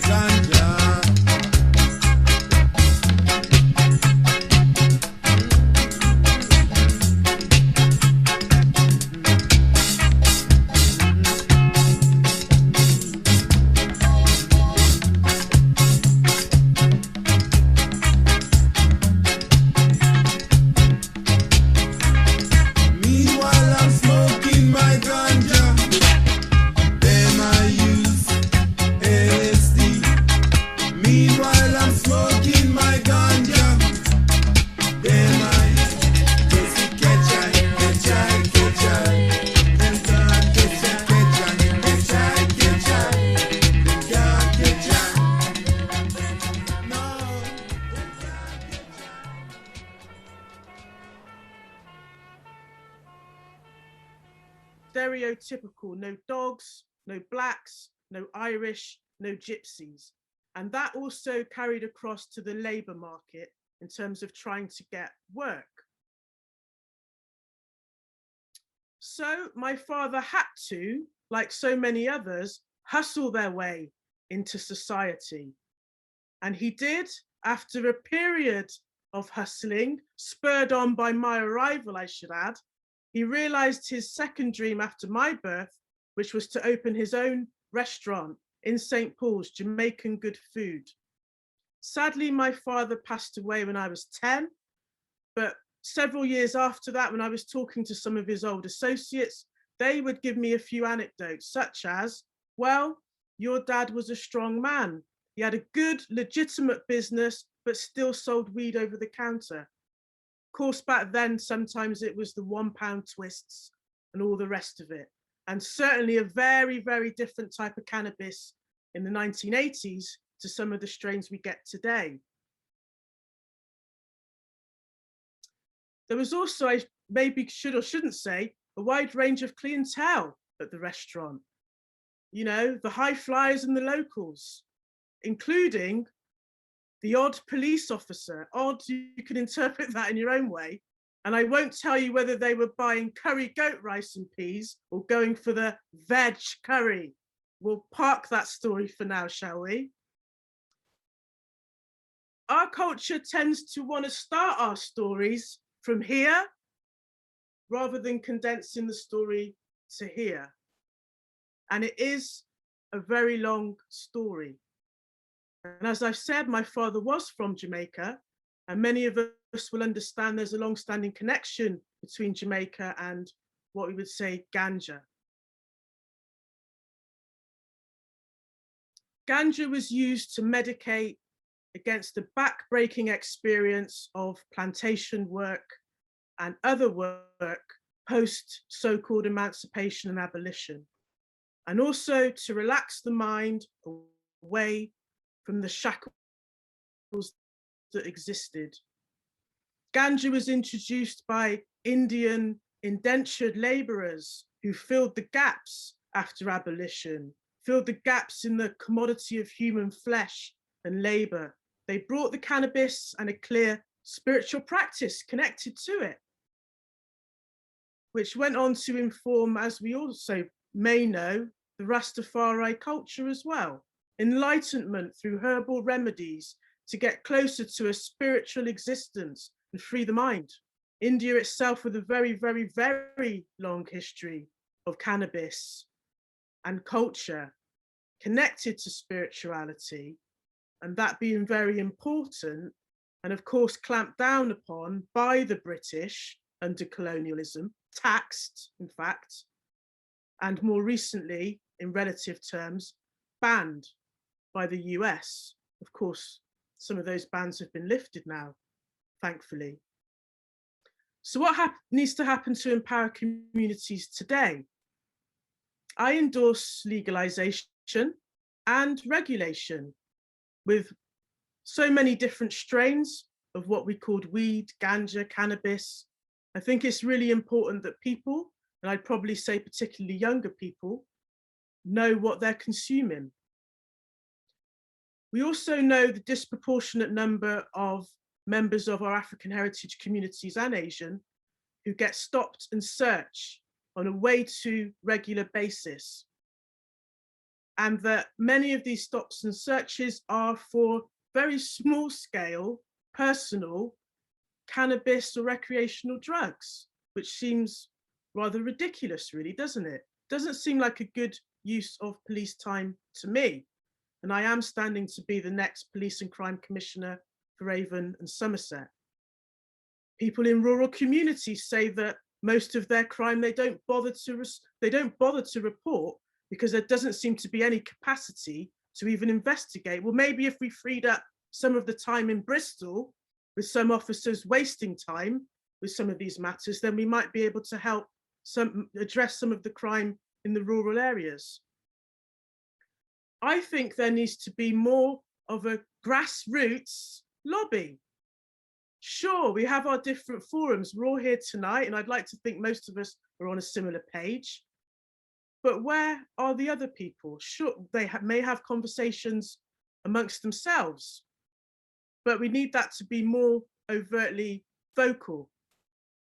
ganja. Stereotypical, no dogs, no blacks, no Irish, no gypsies. And that also carried across to the labour market in terms of trying to get work. So my father had to, like so many others, hustle their way into society. And he did after a period of hustling, spurred on by my arrival, I should add. He realized his second dream after my birth, which was to open his own restaurant in St. Paul's, Jamaican good food. Sadly, my father passed away when I was 10, but several years after that, when I was talking to some of his old associates, they would give me a few anecdotes, such as, well, your dad was a strong man. He had a good, legitimate business, but still sold weed over the counter. Of course, back then, sometimes it was the £1 twists and all the rest of it. And certainly a very, very different type of cannabis in the 1980s to some of the strains we get today. There was also, I maybe should or shouldn't say, a wide range of clientele at the restaurant. You know, the high flyers and the locals, including the odd police officer. Odd, you can interpret that in your own way. And I won't tell you whether they were buying curry goat rice and peas or going for the veg curry. We'll park that story for now, shall we? Our culture tends to want to start our stories from here rather than condensing the story to here. And it is a very long story. And as I've said, my father was from Jamaica, and many of us will understand there's a long-standing connection between Jamaica and what we would say ganja. Ganja was used to medicate against the back-breaking experience of plantation work and other work post so-called emancipation and abolition, and also to relax the mind away from the shackles that existed. Ganja was introduced by Indian indentured laborers who filled the gaps after abolition, filled the gaps in the commodity of human flesh and labor. They brought the cannabis and a clear spiritual practice connected to it, which went on to inform, as we also may know, the Rastafari culture as well. Enlightenment through herbal remedies to get closer to a spiritual existence and free the mind. India itself with a very, very, very long history of cannabis and culture connected to spirituality, and that being very important, and of course clamped down upon by the British under colonialism, taxed in fact, and more recently in relative terms, banned by the US. Of course, some of those bans have been lifted now, thankfully. So what needs to happen to empower communities today? I endorse legalization and regulation with so many different strains of what we called weed, ganja, cannabis. I think it's really important that people, and I'd probably say particularly younger people, know what they're consuming. We also know the disproportionate number of members of our African heritage communities and Asian who get stopped and searched on a way too regular basis. and that many of these stops and searches are for very small scale, personal cannabis or recreational drugs, which seems rather ridiculous, really, doesn't it? Doesn't seem like a good use of police time to me. And I am standing to be the next Police and Crime Commissioner for Avon and Somerset. People in rural communities say that most of their crime they don't bother to report because there doesn't seem to be any capacity to even investigate. Well, maybe if we freed up some of the time in Bristol, with some officers wasting time with some of these matters, then we might be able to help address some of the crime in the rural areas. I think there needs to be more of a grassroots lobby. Sure, we have our different forums. We're all here tonight, and I'd like to think most of us are on a similar page. But where are the other people? Sure, they may have conversations amongst themselves, but we need that to be more overtly vocal.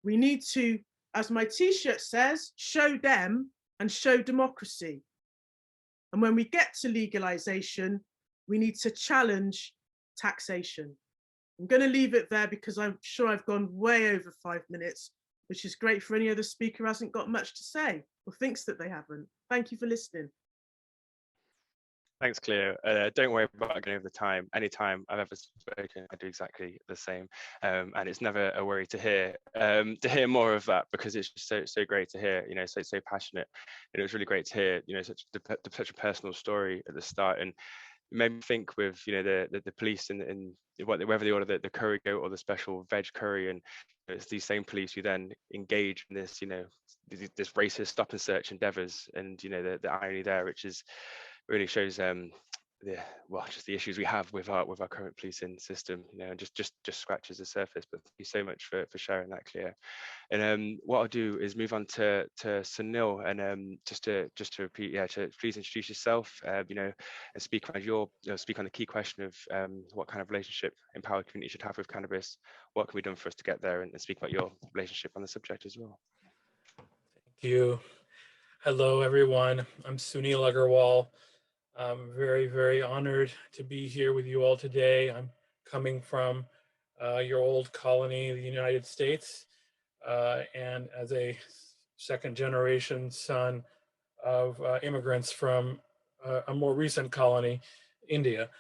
We need to, as my t-shirt says, show them and show democracy. And when we get to legalization, we need to challenge taxation. I'm going to leave it there because I'm sure I've gone way over 5 minutes, which is great for any other speaker who hasn't got much to say or thinks that they haven't. Thank you for listening. Thanks, Cleo. Don't worry about going over the time. Anytime I've ever spoken, I do exactly the same, and it's never a worry to hear more of that, because it's just so great to hear. You know, so passionate, and it was really great to hear. You know, such a personal story at the start, and it made me think with the police and whether they order the curry goat or the special veg curry, and it's these same police who then engage in this this racist stop and search endeavours, and the irony there, which is really shows just the issues we have with our current policing system, and just scratches the surface. But thank you so much for sharing that, Cleo. And what I'll do is move on to Sunil, and just to repeat, to please introduce yourself, and speak on the key question of what kind of relationship empowered community should have with cannabis. What can be done for us to get there, and speak about your relationship on the subject as well. Thank you. Hello, everyone. I'm Sunil Aggarwal. I'm very, very honored to be here with you all today. I'm coming from your old colony, the United States, and as a second generation son of immigrants from a more recent colony, India.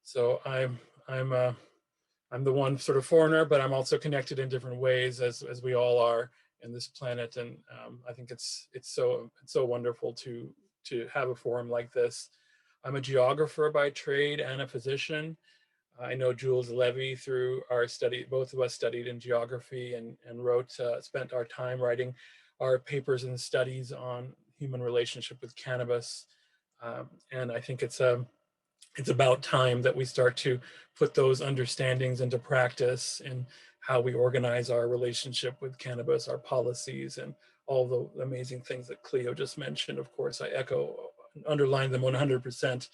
So I'm the one sort of foreigner, but I'm also connected in different ways, as we all are in this planet. And I think it's so wonderful to have a forum like this. I'm a geographer by trade and a physician. I know Jules Levy through our study. Both of us studied in geography and spent our time writing our papers and studies on human relationship with cannabis. And I think it's about time that we start to put those understandings into practice in how we organize our relationship with cannabis, our policies, and all the amazing things that Cleo just mentioned. Of course, I echo and underline them 100%.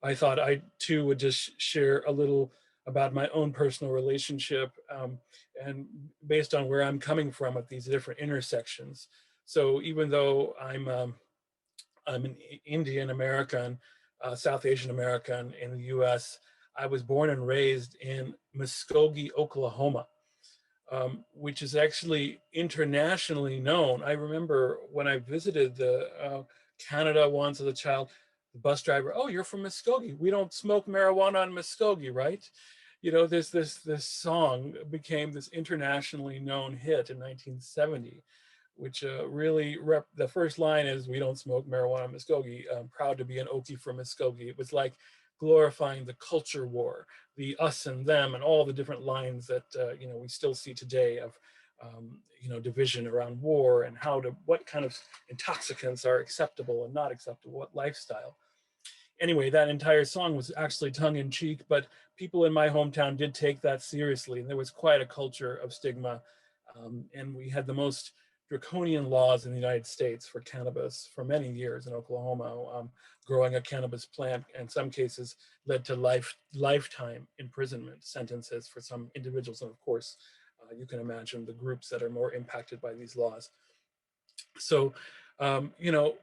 I thought I too would just share a little about my own personal relationship, and based on where I'm coming from at these different intersections. So even though I'm an Indian American, South Asian American in the US, I was born and raised in Muskogee, Oklahoma, which is actually internationally known. I remember when I visited Canada once as a child, the bus driver, "Oh, you're from Muskogee. We don't smoke marijuana in Muskogee, right?" This song became this internationally known hit in 1970, which really, the first line is, "We don't smoke marijuana in Muskogee. I'm proud to be an Okie from Muskogee." It was like glorifying the culture war, the us and them, and all the different lines that we still see today of division around war and what kind of intoxicants are acceptable and not acceptable, what lifestyle. Anyway, that entire song was actually tongue-in-cheek, but people in my hometown did take that seriously, and there was quite a culture of stigma, and we had the most draconian laws in the United States for cannabis for many years in Oklahoma. Growing a cannabis plant, in some cases, led to lifetime imprisonment sentences for some individuals. And of course, you can imagine the groups that are more impacted by these laws. So You know,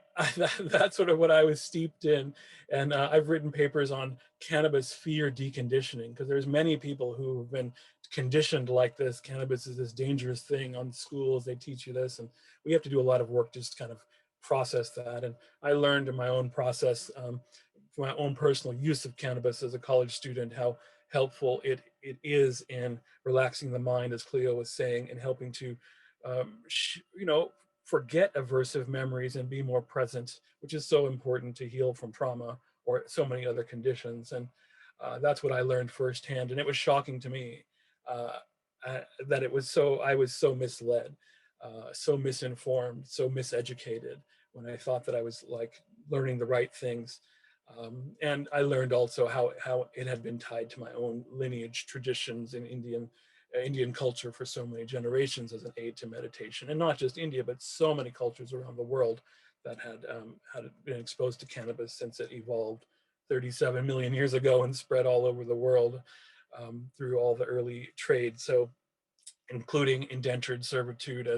that's sort of what I was steeped in. And I've written papers on cannabis fear deconditioning, because there's many people who have been conditioned like this. Cannabis is this dangerous thing. On schools, they teach you this, and we have to do a lot of work just kind of process that. And I learned in my own process, for my own personal use of cannabis as a college student, how helpful it is in relaxing the mind, as Cleo was saying, and helping to, you know, forget aversive memories and be more present, which is so important to heal from trauma or so many other conditions. And that's what I learned firsthand. And it was shocking to me that I was so misled, so misinformed, so miseducated when I thought that I was like learning the right things. And I learned also how it had been tied to my own lineage, traditions in Indian culture for so many generations as an aid to meditation, and not just India, but so many cultures around the world that had been exposed to cannabis since it evolved 37 million years ago and spread all over the world through all the early trade. So, including indentured servitude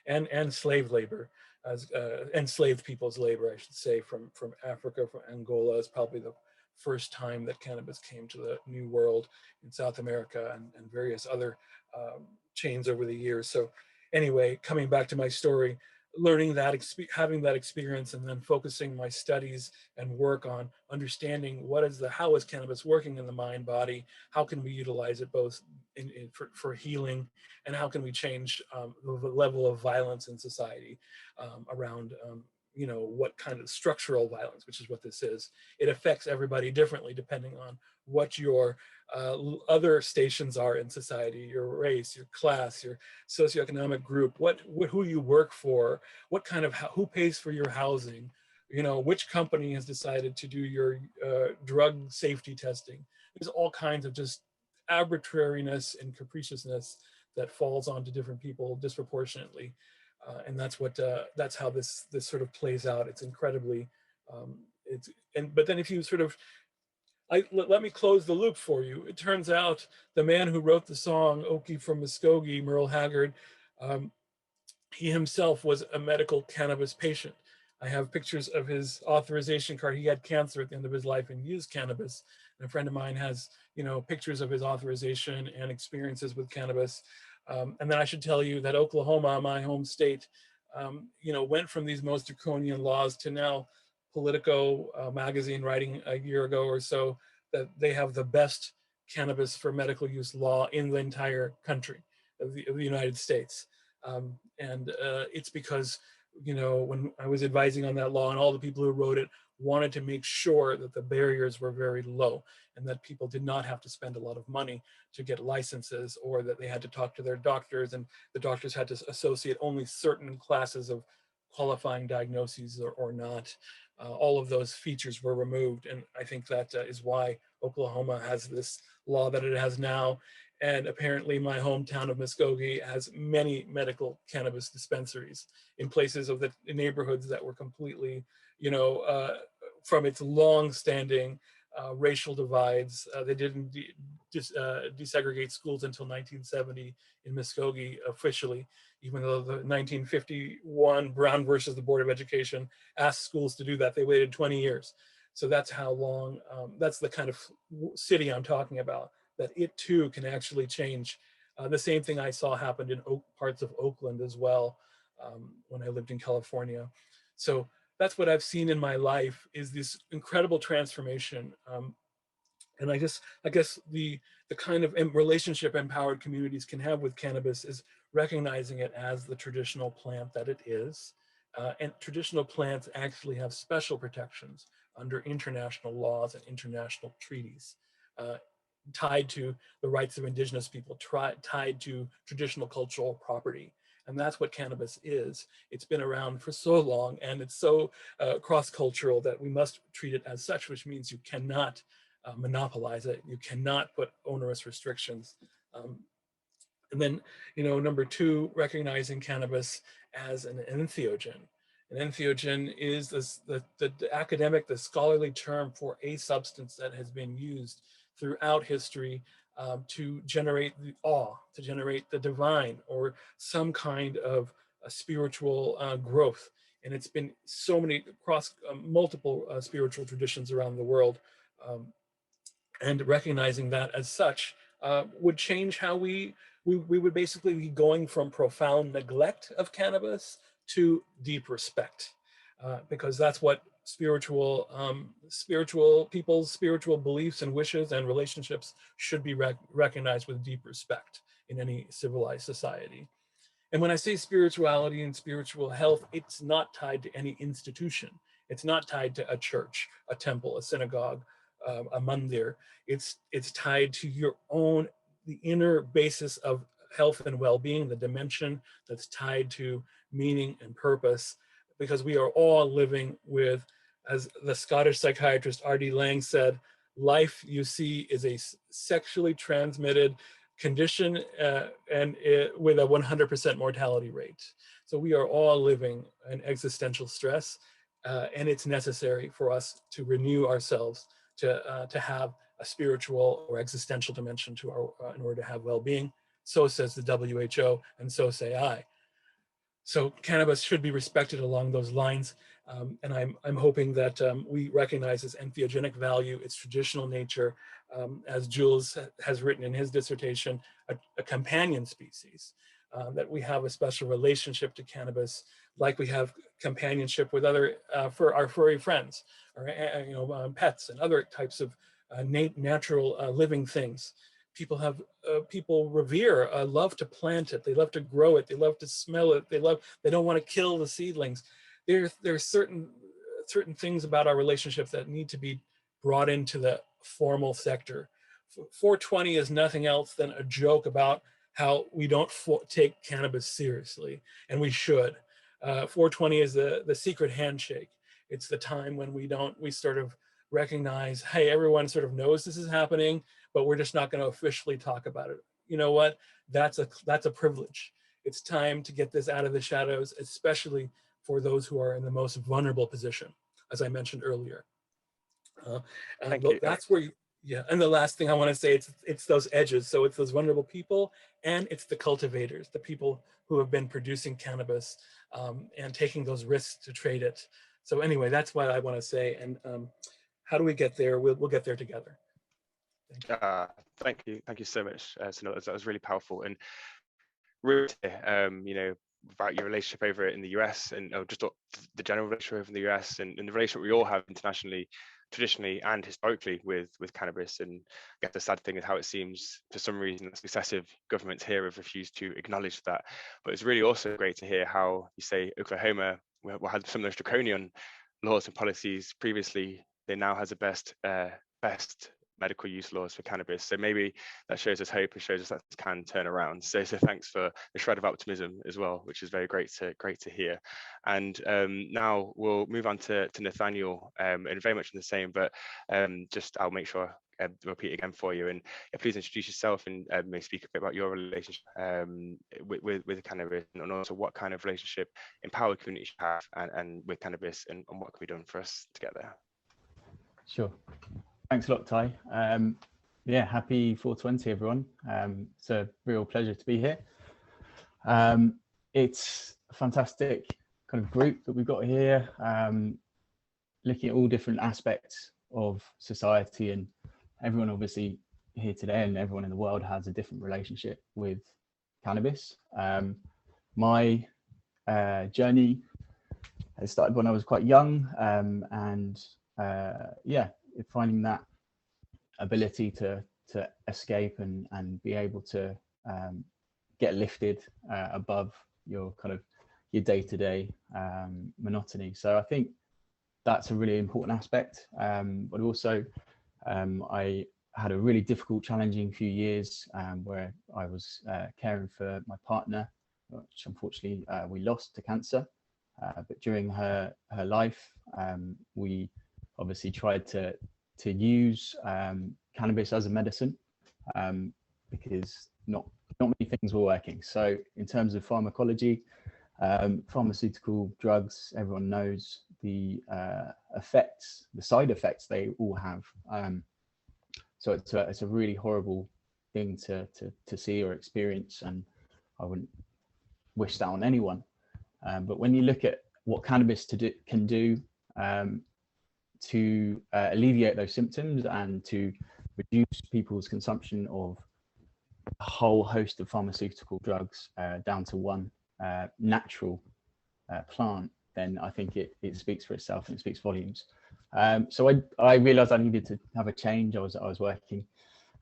and slave labor, as enslaved people's labor, I should say, from Africa, from Angola, is probably the first time that cannabis came to the New World in South America, and various other chains over the years. So anyway, coming back to my story, learning that, having that experience, and then focusing my studies and work on understanding how is cannabis working in the mind body, how can we utilize it both for healing, and how can we change the level of violence in society around you know, what kind of structural violence, which is what this is. It affects everybody differently depending on what your other stations are in society, your race, your class, your socioeconomic group, who you work for, what kind of, who pays for your housing, you know, which company has decided to do your drug safety testing. There's all kinds of just arbitrariness and capriciousness that falls onto different people disproportionately. And that's how this sort of plays out. It's incredibly, but then if you sort of, let me close the loop for you. It turns out the man who wrote the song Okie from Muskogee, Merle Haggard, he himself was a medical cannabis patient. I have pictures of his authorization card. He had cancer at the end of his life and used cannabis. And a friend of mine has, you know, pictures of his authorization and experiences with cannabis. And then I should tell you that Oklahoma, my home state, you know, went from these most draconian laws to now Politico magazine writing a year ago or so that they have the best cannabis for medical use law in the entire country of the United States. And it's because, you know, when I was advising on that law, and all the people who wrote it wanted to make sure that the barriers were very low and that people did not have to spend a lot of money to get licenses, or that they had to talk to their doctors and the doctors had to associate only certain classes of qualifying diagnoses or not. All of those features were removed. And I think that is why Oklahoma has this law that it has now. And apparently my hometown of Muskogee has many medical cannabis dispensaries in places of the neighborhoods that were completely, you know, from its long-standing racial divides. They didn't desegregate schools until 1970 in Muskogee officially, even though the 1951 Brown versus the Board of Education asked schools to do that. They waited 20 years. So that's how long, that's the kind of city I'm talking about, that it too can actually change. The same thing I saw happened in parts of Oakland as well when I lived in California. So that's what I've seen in my life, is this incredible transformation. And I guess the kind of relationship empowered communities can have with cannabis is recognizing it as the traditional plant that it is. And traditional plants actually have special protections under international laws and international treaties, tied to the rights of indigenous people, tied to traditional cultural property. And that's what cannabis is. It's been around for so long, and it's so cross-cultural that we must treat it as such, which means you cannot monopolize it. You cannot put onerous restrictions. And then, you know, number two, recognizing cannabis as an entheogen. An entheogen is the academic, the scholarly term for a substance that has been used throughout history to generate the awe, to generate the divine, or some kind of a spiritual growth And it's been so many across multiple spiritual traditions around the world. And recognizing that as such would change how we would basically be going from profound neglect of cannabis to deep respect, because that's what spiritual people's spiritual beliefs and wishes and relationships should be recognized with deep respect in any civilized society. And when I say spirituality and spiritual health, it's not tied to any institution. It's not tied to a church, a temple, a synagogue, a mandir. It's tied to your own, the inner basis of health and well-being, the dimension that's tied to meaning and purpose, because we are all living with, as the Scottish psychiatrist R.D. Laing said, life, you see, is a sexually transmitted condition with a 100% mortality rate. So we are all living an existential stress, and it's necessary for us to renew ourselves to have a spiritual or existential dimension to our in order to have well-being. So says the WHO, and so say I. So cannabis should be respected along those lines. And I'm hoping that we recognize its entheogenic value, its traditional nature, as Jules has written in his dissertation, a companion species, that we have a special relationship to cannabis, like we have companionship with other for our furry friends, or pets and other types of natural living things. People revere, love to plant it. They love to grow it. They love to smell it. They don't want to kill the seedlings. There are certain things about our relationship that need to be brought into the formal sector. 420 is nothing else than a joke about how we don't take cannabis seriously, and we should. 420 is the secret handshake. It's the time when we sort of recognize, hey, everyone sort of knows this is happening, but we're just not going to officially talk about it. You know what? That's a privilege. It's time to get this out of the shadows, especially for those who are in the most vulnerable position, as I mentioned earlier. Thank you. That's where yeah. And the last thing I want to say, it's those edges. So it's those vulnerable people, and it's the cultivators, the people who have been producing cannabis and taking those risks to trade it. So anyway, that's what I want to say. And how do we get there? We'll get there together. Thank you so much, Sunil. That was really powerful. And really, about your relationship over in the US, and just the general relationship over in the US, and the relationship we all have internationally, traditionally and historically with cannabis. And I guess the sad thing is how it seems for some reason that successive governments here have refused to acknowledge that. But it's really also great to hear how you say Oklahoma had some of those draconian laws and policies previously. They now has the best medical use laws for cannabis. So maybe that shows us hope and shows us that this can turn around. So thanks for the shred of optimism as well, which is very great to hear. And now we'll move on to Nathaniel, and very much in the same, but just I'll make sure I repeat again for you. And please introduce yourself and maybe speak a bit about your relationship with cannabis, and also what kind of relationship empowered communities have and with cannabis, and what can be done for us to get there. Sure. Thanks a lot, Ty. Yeah, happy 420, everyone. It's a real pleasure to be here. It's a fantastic kind of group that we've got here, looking at all different aspects of society, and everyone obviously here today and everyone in the world has a different relationship with cannabis. My journey has started when I was quite young, and yeah, finding that ability to escape and be able to get lifted above your kind of your day-to-day monotony. So I think that's a really important aspect, but also I had a really difficult, challenging few years where I was caring for my partner, which unfortunately we lost to cancer. But during her life, we obviously tried to use cannabis as a medicine, because not many things were working. So in terms of pharmacology, pharmaceutical drugs, everyone knows the effects, the side effects they all have. So it's a really horrible thing to see or experience, and I wouldn't wish that on anyone. But when you look at what cannabis can do to alleviate those symptoms and to reduce people's consumption of a whole host of pharmaceutical drugs down to one natural plant, then I think it speaks for itself and it speaks volumes. So I realized I needed to have a change. I was working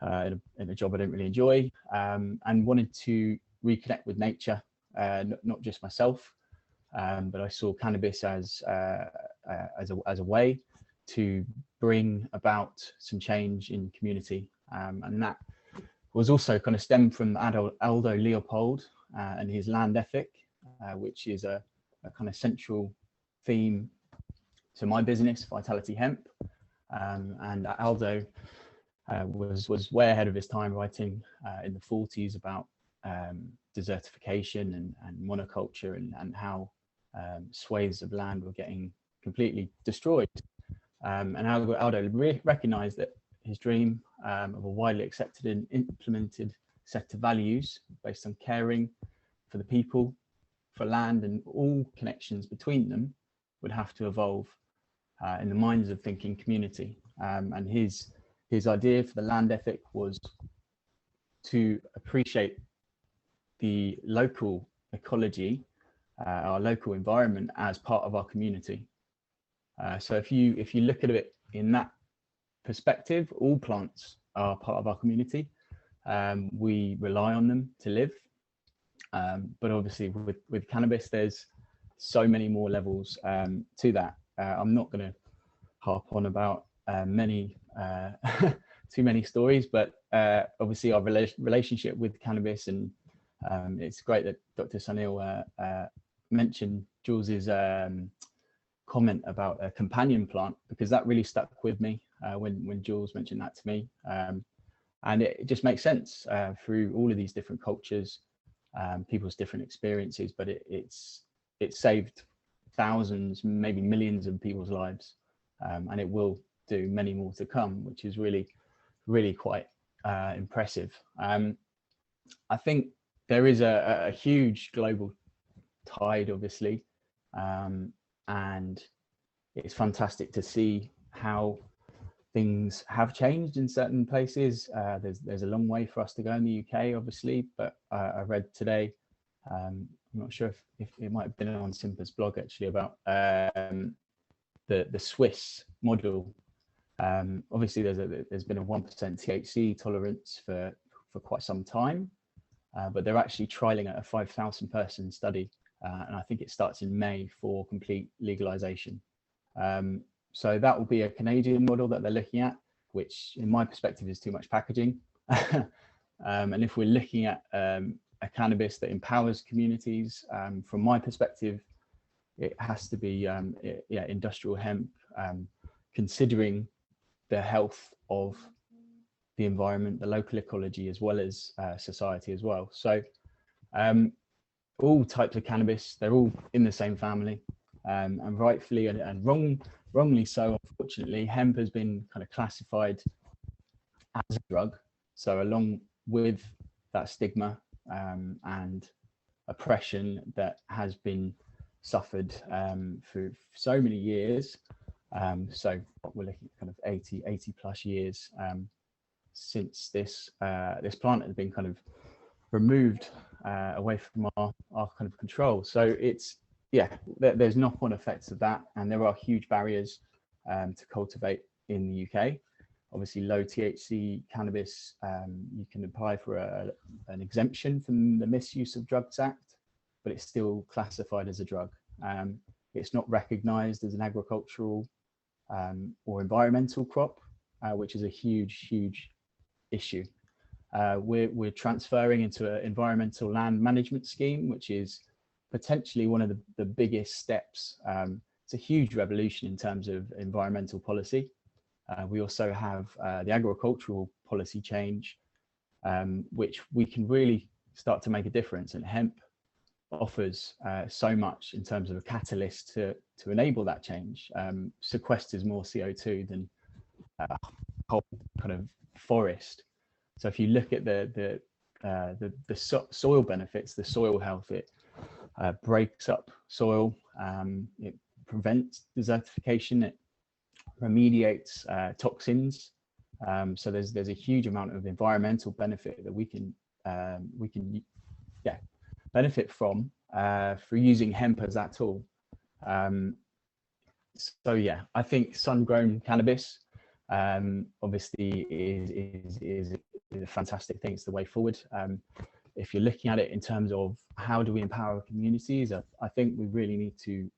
in a job I didn't really enjoy, and wanted to reconnect with nature, not just myself, but I saw cannabis as a way to bring about some change in community, and that was also kind of stemmed from Aldo Leopold and his land ethic, which is a kind of central theme to my business, Vitality Hemp. And Aldo was way ahead of his time, writing in the 40s about desertification and monoculture and how swathes of land were getting completely destroyed. And Aldo recognized that his dream of a widely accepted and implemented set of values based on caring for the people, for land, and all connections between them would have to evolve in the minds of thinking community. And his idea for the land ethic was to appreciate the local ecology, our local environment, as part of our community. So if you look at it in that perspective, all plants are part of our community. We rely on them to live, but obviously with cannabis, there's so many more levels to that. I'm not going to harp on about too many stories, but obviously our relationship with cannabis, and it's great that Dr. Sunil mentioned Jules's comment about a companion plant, because that really stuck with me when Jules mentioned that to me, and it just makes sense through all of these different cultures, people's different experiences, but it saved thousands, maybe millions of people's lives, and it will do many more to come, which is really quite impressive. I think there is a huge global tide, obviously, and it's fantastic to see how things have changed in certain places. There's a long way for us to go in the UK, obviously, but I read today, I'm not sure if it might have been on Simpa's blog actually, about the Swiss model. Obviously there's been a 1% THC tolerance for quite some time, but they're actually trialing a 5,000 person study, and I think it starts in May for complete legalization. So that will be a Canadian model that they're looking at, which in my perspective is too much packaging. And if we're looking at a cannabis that empowers communities, from my perspective, it has to be industrial hemp, considering the health of the environment, the local ecology, as well as society as well. So all types of cannabis, they're all in the same family, and rightfully and wrongly so, unfortunately, hemp has been kind of classified as a drug. So along with that stigma and oppression that has been suffered for so many years, so we're looking at kind of 80 plus years since this plant has been kind of removed away from our kind of control. So there's knock-on effects of that, and there are huge barriers to cultivate in the UK. Obviously, low THC cannabis, you can apply for an exemption from the Misuse of Drugs Act, but it's still classified as a drug. It's not recognised as an agricultural or environmental crop, which is a huge issue. We're transferring into an environmental land management scheme, which is potentially one of the biggest steps. It's a huge revolution in terms of environmental policy. We also have the agricultural policy change, which we can really start to make a difference, and hemp offers so much in terms of a catalyst to enable that change. Sequesters more CO2 than a whole kind of forest. So if you look at the soil benefits, the soil health, breaks up soil, it prevents desertification, it remediates toxins. So there's a huge amount of environmental benefit that we can benefit from for using hemp as that tool. So yeah, I think sun-grown cannabis obviously is a fantastic thing. It's the way forward. If you're looking at it in terms of how do we empower communities, I think we really need to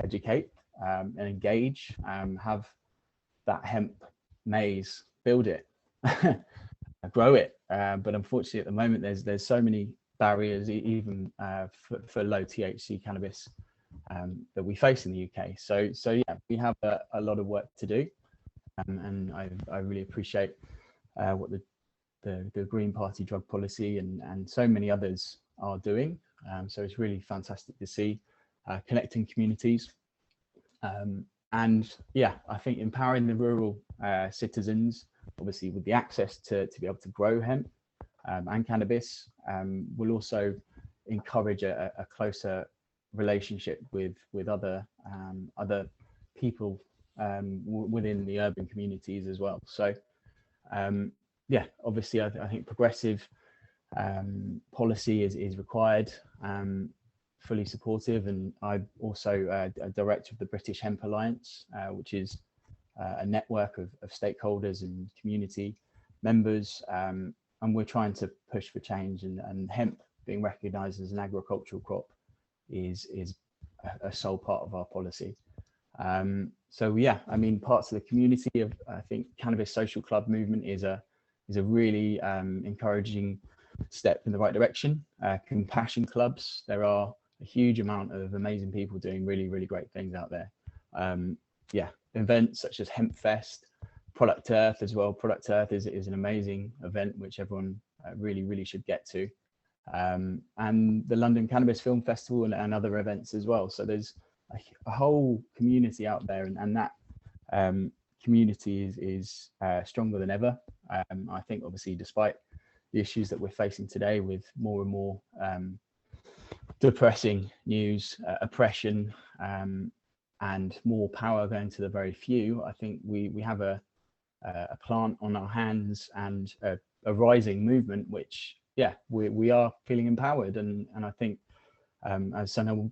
educate and engage, have that hemp maize, build it, grow it. But unfortunately, at the moment, there's so many barriers, even for low THC cannabis that we face in the UK. So yeah, we have a lot of work to do, and I really appreciate what the Green Party drug policy and so many others are doing. So it's really fantastic to see connecting communities. And yeah, I think empowering the rural citizens, obviously with the access to be able to grow hemp and cannabis, will also encourage a closer relationship with other people within the urban communities as well. So yeah, obviously I think progressive policy is required, fully supportive, and I'm also a director of the British Hemp Alliance, which is a network of stakeholders and community members, and we're trying to push for change, and hemp being recognised as an agricultural crop is a sole part of our policy. So yeah, I mean, parts of the community of, I think, Cannabis Social Club movement is a really encouraging step in the right direction. Compassion clubs, there are a huge amount of amazing people doing really, really great things out there. Yeah, events such as Hemp Fest, Product Earth as well. Product Earth is an amazing event which everyone really should get to. And the London Cannabis Film Festival and other events as well. So there's a whole community out there, and that community is stronger than ever. I think obviously, despite the issues that we're facing today with more and more depressing news, oppression, and more power going to the very few, I think we have a plant on our hands and a rising movement, which yeah, we are feeling empowered, and I think as Sunil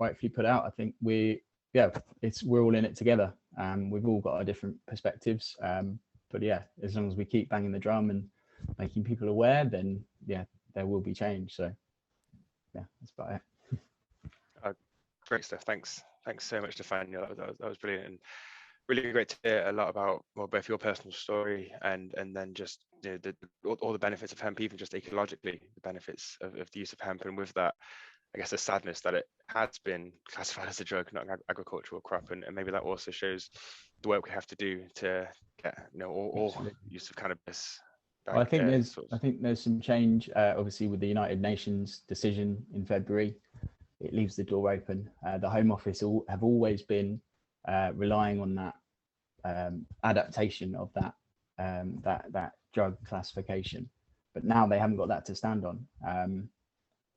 rightfully put out, I think we're all in it together. We've all got our different perspectives, but yeah, as long as we keep banging the drum and making people aware, then yeah, there will be change. So yeah, that's about it. Great stuff. Thanks so much, Nathaniel. That was brilliant, and really great to hear a lot about, well, both your personal story and then just, you know, all the benefits of hemp, even just ecologically, the benefits of the use of hemp, and with that, I guess, the sadness that it has been classified as a drug, not an agricultural crop, and maybe that also shows the work we have to do to get, you know, all use of cannabis. Well, I think there's some change, obviously, with the United Nations decision in February. It leaves the door open. The Home Office have always been relying on that adaptation of that drug classification, but now they haven't got that to stand on.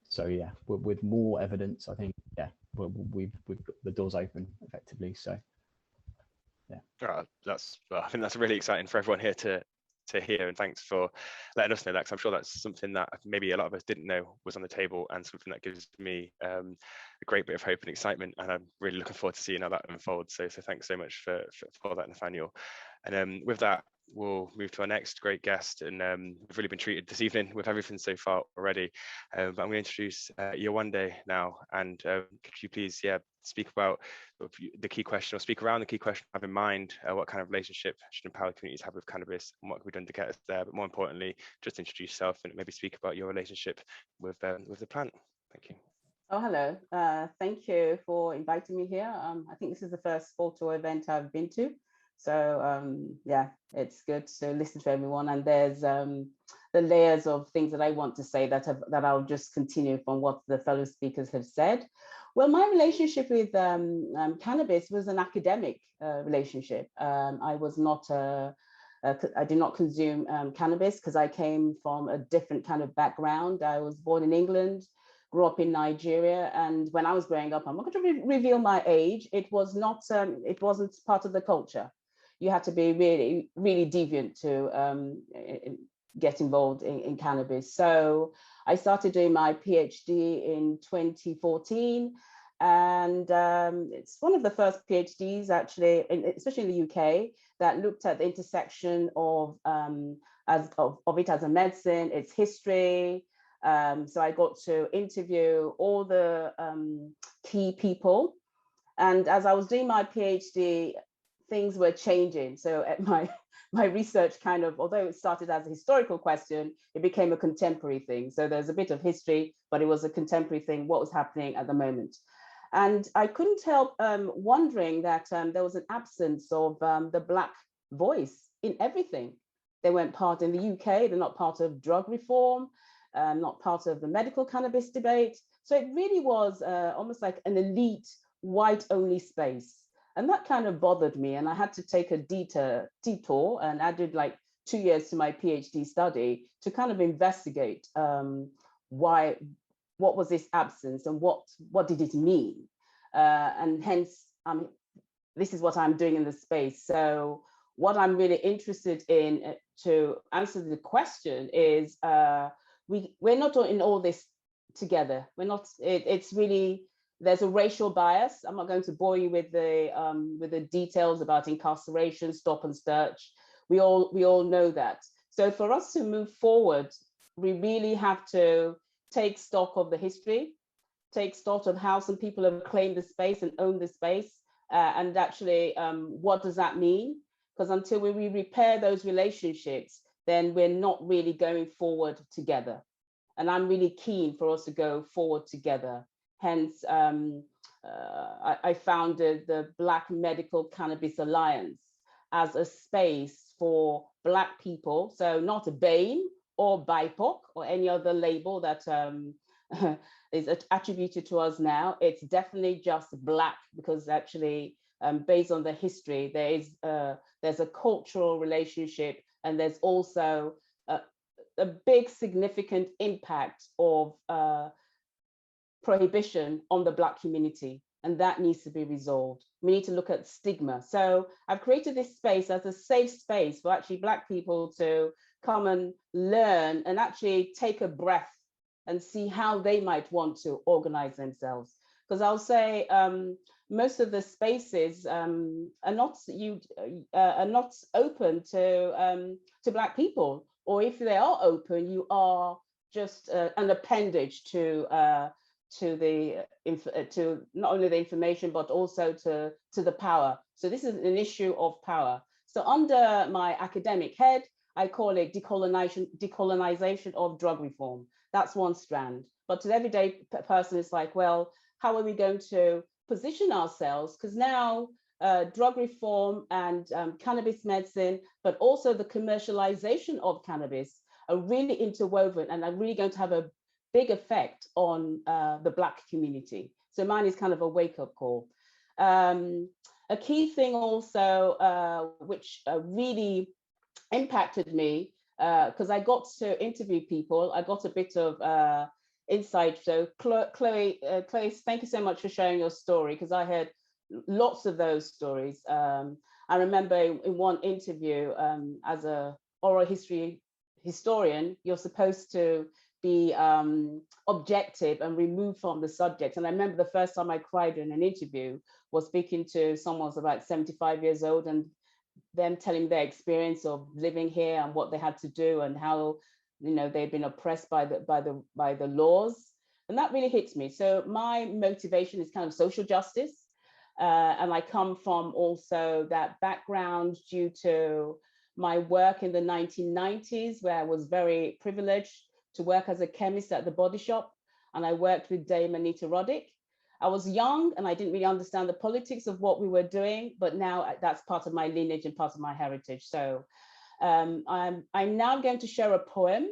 So yeah, with more evidence, I think yeah, we've got the doors open effectively. So yeah, I think that's really exciting for everyone here to hear, and thanks for letting us know that, because I'm sure that's something that maybe a lot of us didn't know was on the table, and something that gives me a great bit of hope and excitement, and I'm really looking forward to seeing how that unfolds. So thanks so much for that, Nathaniel. And with that, we'll move to our next great guest, and we've really been treated this evening with everything so far already, but I'm going to introduce Yewande now, and could you please speak about the key question, or speak around the key question, have in mind what kind of relationship should empowered communities have with cannabis, and what can be done to get us there, but more importantly, just introduce yourself and maybe speak about your relationship with the plant. Thank you. Oh, hello. Thank you for inviting me here. I think this is the first photo event I've been to. So yeah, it's good to listen to everyone. And there's the layers of things that I want to say that I'll just continue from what the fellow speakers have said. Well, my relationship with cannabis was an academic relationship. I was not I did not consume cannabis because I came from a different kind of background. I was born in England, grew up in Nigeria. And when I was growing up, I'm not going to reveal my age. It was not, it wasn't part of the culture. You had to be really, really deviant to get involved in cannabis. So I started doing my PhD in 2014. And it's one of the first PhDs actually, especially in the UK, that looked at the intersection of it as a medicine, its history. So I got to interview all the key people. And as I was doing my PhD, things were changing. So at my research kind of, although it started as a historical question, it became a contemporary thing. So there's a bit of history, but it was a contemporary thing, what was happening at the moment. And I couldn't help wondering that there was an absence of the Black voice in everything. They weren't part in the UK, they're not part of drug reform, not part of the medical cannabis debate. So it really was almost like an elite white-only space. And that kind of bothered me. And I had to take a detour, and I did like 2 years to my PhD study to kind of investigate what was this absence and what did it mean? And hence, this is what I'm doing in the space. So what I'm really interested in to answer the question is, we're not in all this together. We're not, it's really, there's a racial bias. I'm not going to bore you with the details about incarceration, stop and search. We all know that. So for us to move forward, we really have to take stock of the history, take stock of how some people have claimed the space and owned the space, and actually what does that mean? Because until we repair those relationships, then we're not really going forward together. And I'm really keen for us to go forward together. Hence, I founded the Black Medical Cannabis Alliance as a space for Black people, so not a BAME or BIPOC or any other label that is attributed to us now. It's definitely just Black, because actually, based on the history, there's a cultural relationship, and there's also a big significant impact of prohibition on the Black community, and that needs to be resolved. We need to look at stigma. So I've created this space as a safe space for actually Black people to come and learn and actually take a breath and see how they might want to organize themselves. Because I'll say most of the spaces are not open to Black people, or if they are open, you are just an appendage to not only the information, but also to the power. So this is an issue of power. So under my academic head, I call it decolonization of drug reform. That's one strand. But to the everyday person, it's like, well, how are we going to position ourselves? Because now drug reform and cannabis medicine, but also the commercialization of cannabis are really interwoven and are really going to have a big effect on the Black community. So mine is kind of a wake-up call. A key thing also, which really impacted me, because I got to interview people, I got a bit of insight. So Chloe, thank you so much for sharing your story, because I heard lots of those stories. I remember in one interview, as a oral history historian, you're supposed to be objective and removed from the subject. And I remember the first time I cried in an interview was speaking to someone who was about 75 years old, and them telling their experience of living here and what they had to do and how, you know, they've been oppressed by the laws. And that really hits me. So my motivation is kind of social justice. And I come from also that background due to my work in the 1990s, where I was very privileged to work as a chemist at the Body Shop. And I worked with Dame Anita Roddick. I was young and I didn't really understand the politics of what we were doing, but now that's part of my lineage and part of my heritage. So I'm now going to share a poem,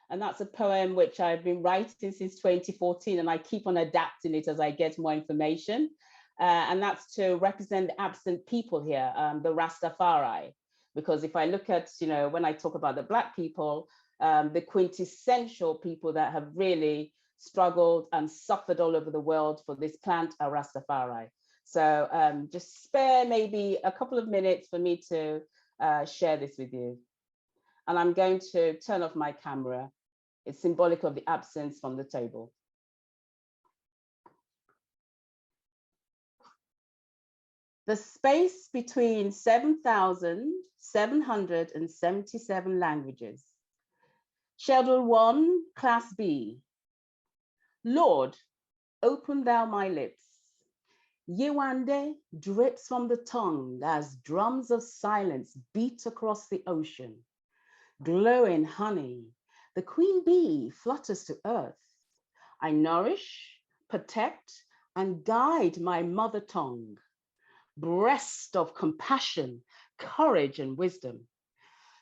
and that's a poem which I've been writing since 2014, and I keep on adapting it as I get more information. And that's to represent the absent people here, the Rastafari. Because if I look at, you know, when I talk about the Black people, the quintessential people that have really struggled and suffered all over the world for this plant, a Rastafari. So just spare maybe a couple of minutes for me to share this with you. And I'm going to turn off my camera. It's symbolic of the absence from the table. The space between 7,777 languages. Schedule 1, Class B. Lord, open thou my lips. Yewande drips from the tongue as drums of silence beat across the ocean. Glowing honey, the queen bee flutters to earth. I nourish, protect, and guide my mother tongue. Breast of compassion, courage, and wisdom.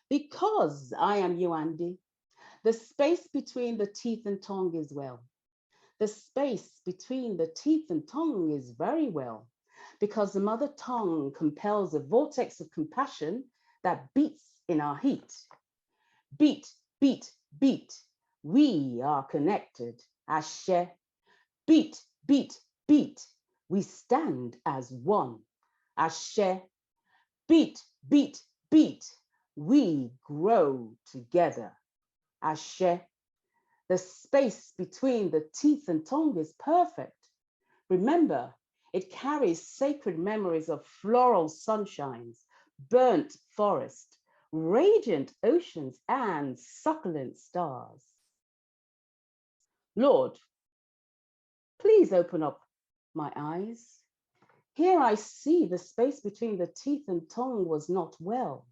Because I am Yewande, the space between the teeth and tongue is well. The space between the teeth and tongue is very well, because the mother tongue compels a vortex of compassion that beats in our heat. Beat, beat, beat. We are connected. Ashe. Beat, beat, beat. We stand as one. Ashe. Beat, beat, beat. We grow together. Ashe. The space between the teeth and tongue is perfect. Remember, it carries sacred memories of floral sunshines, burnt forest, radiant oceans, and succulent stars. Lord, please open up my eyes. Here I see the space between the teeth and tongue was not well.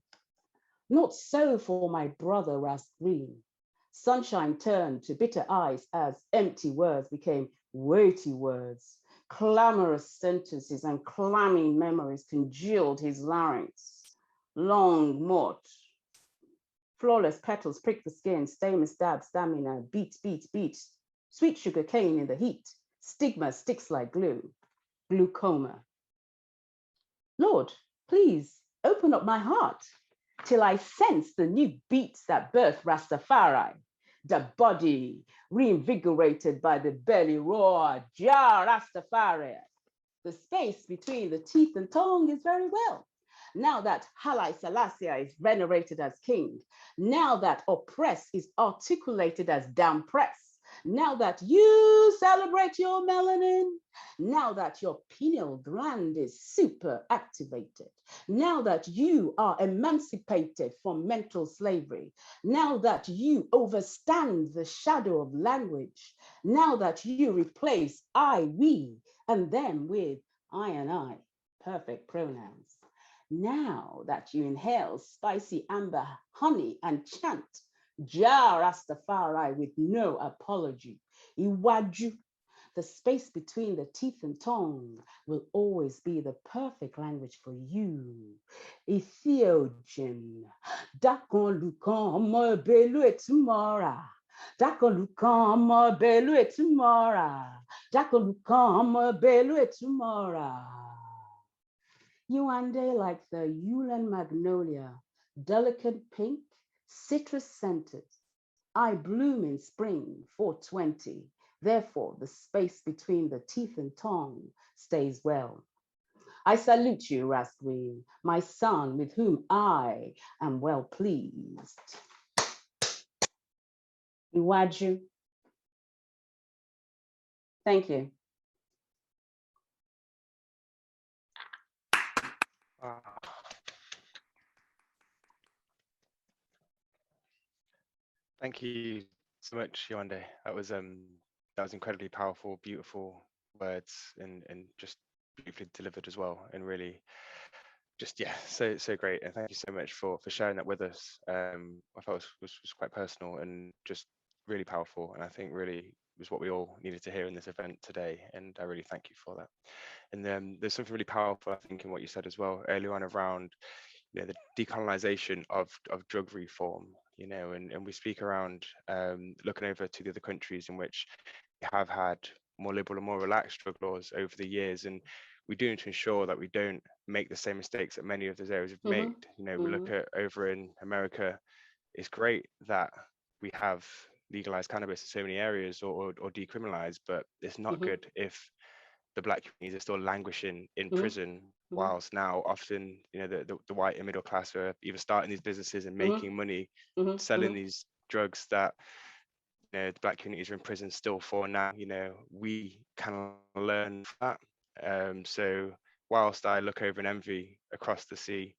Not so for my brother Ras Green. Sunshine turned to bitter eyes as empty words became weighty words. Clamorous sentences and clammy memories congealed his larynx. Long mort. Flawless petals prick the skin, stamina, stab, stamina, beat, beat, beat. Sweet sugar cane in the heat. Stigma sticks like glue. Glaucoma. Lord, please open up my heart till I sense the new beats that birth Rastafari. The body reinvigorated by the belly roar, Jah Rastafari. The space between the teeth and tongue is very well. Now that Haile Selassie is venerated as king, now that oppress is articulated as down press, now that you celebrate your melanin, now that your pineal gland is super activated, now that you are emancipated from mental slavery, now that you overstand the shadow of language, now that you replace I, we, and them with I and I, perfect pronouns. Now that you inhale spicy amber honey and chant Jah Rastafari with no apology. Iwaju, the space between the teeth and tongue will always be the perfect language for you. Ethiopian, Dakon Lukan mo belu etumora. Dakon Lukan mo belu etumora. Dakon Lukan mo belu etumora. Yewande like the Yewland magnolia, delicate pink, citrus scented. I bloom in spring 420. Therefore, the space between the teeth and tongue stays well. I salute you, Ras Green, my son, with whom I am well pleased. Iwaju. Thank you. Thank you so much, Yewande. That was incredibly powerful, beautiful words, and just beautifully delivered as well, and really just, yeah, so great. And thank you so much for sharing that with us. I thought it was quite personal and just really powerful, and I think really was what we all needed to hear in this event today, and I really thank you for that. And then there's something really powerful, I think, in what you said as well earlier on around, you know, the decolonization of drug reform, you know, and we speak around looking over to the other countries in which we have had more liberal and more relaxed drug laws over the years, and we do need to ensure that we don't make the same mistakes that many of those areas have made. You know, we look at over in America, it's great that we have legalize cannabis in so many areas or decriminalize, but it's not good if the Black communities are still languishing in prison, whilst now often, you know, the white and middle class are either starting these businesses and making money selling these drugs that, you know, the Black communities are in prison still for now. You know, we can learn from that. So whilst I look over in envy across the sea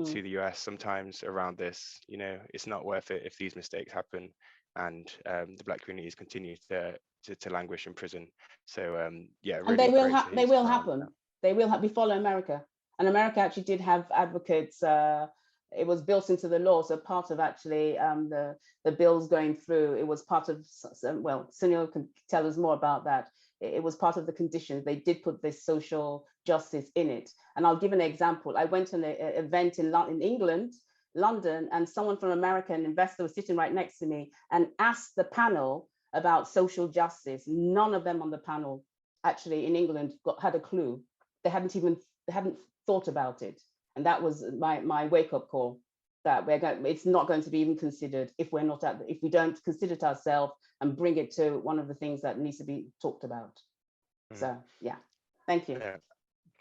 to the US sometimes around this, you know, it's not worth it if these mistakes happen and the Black communities continue to languish in prison. So yeah, really and they will happen. They will we follow America, and America actually did have advocates. It was built into the law, so part of actually the bills going through, it was part of, well, Sunil can tell us more about that. It was part of the conditions. They did put this social justice in it. And I'll give an example. I went to an event in England, London, and someone from America, an investor, was sitting right next to me and asked the panel about social justice. None of them on the panel actually in England had a clue. They hadn't thought about it. And that was my wake-up call, that it's not going to be even considered if we don't consider it ourselves and bring it to one of the things that needs to be talked about. So yeah, thank you. Yeah,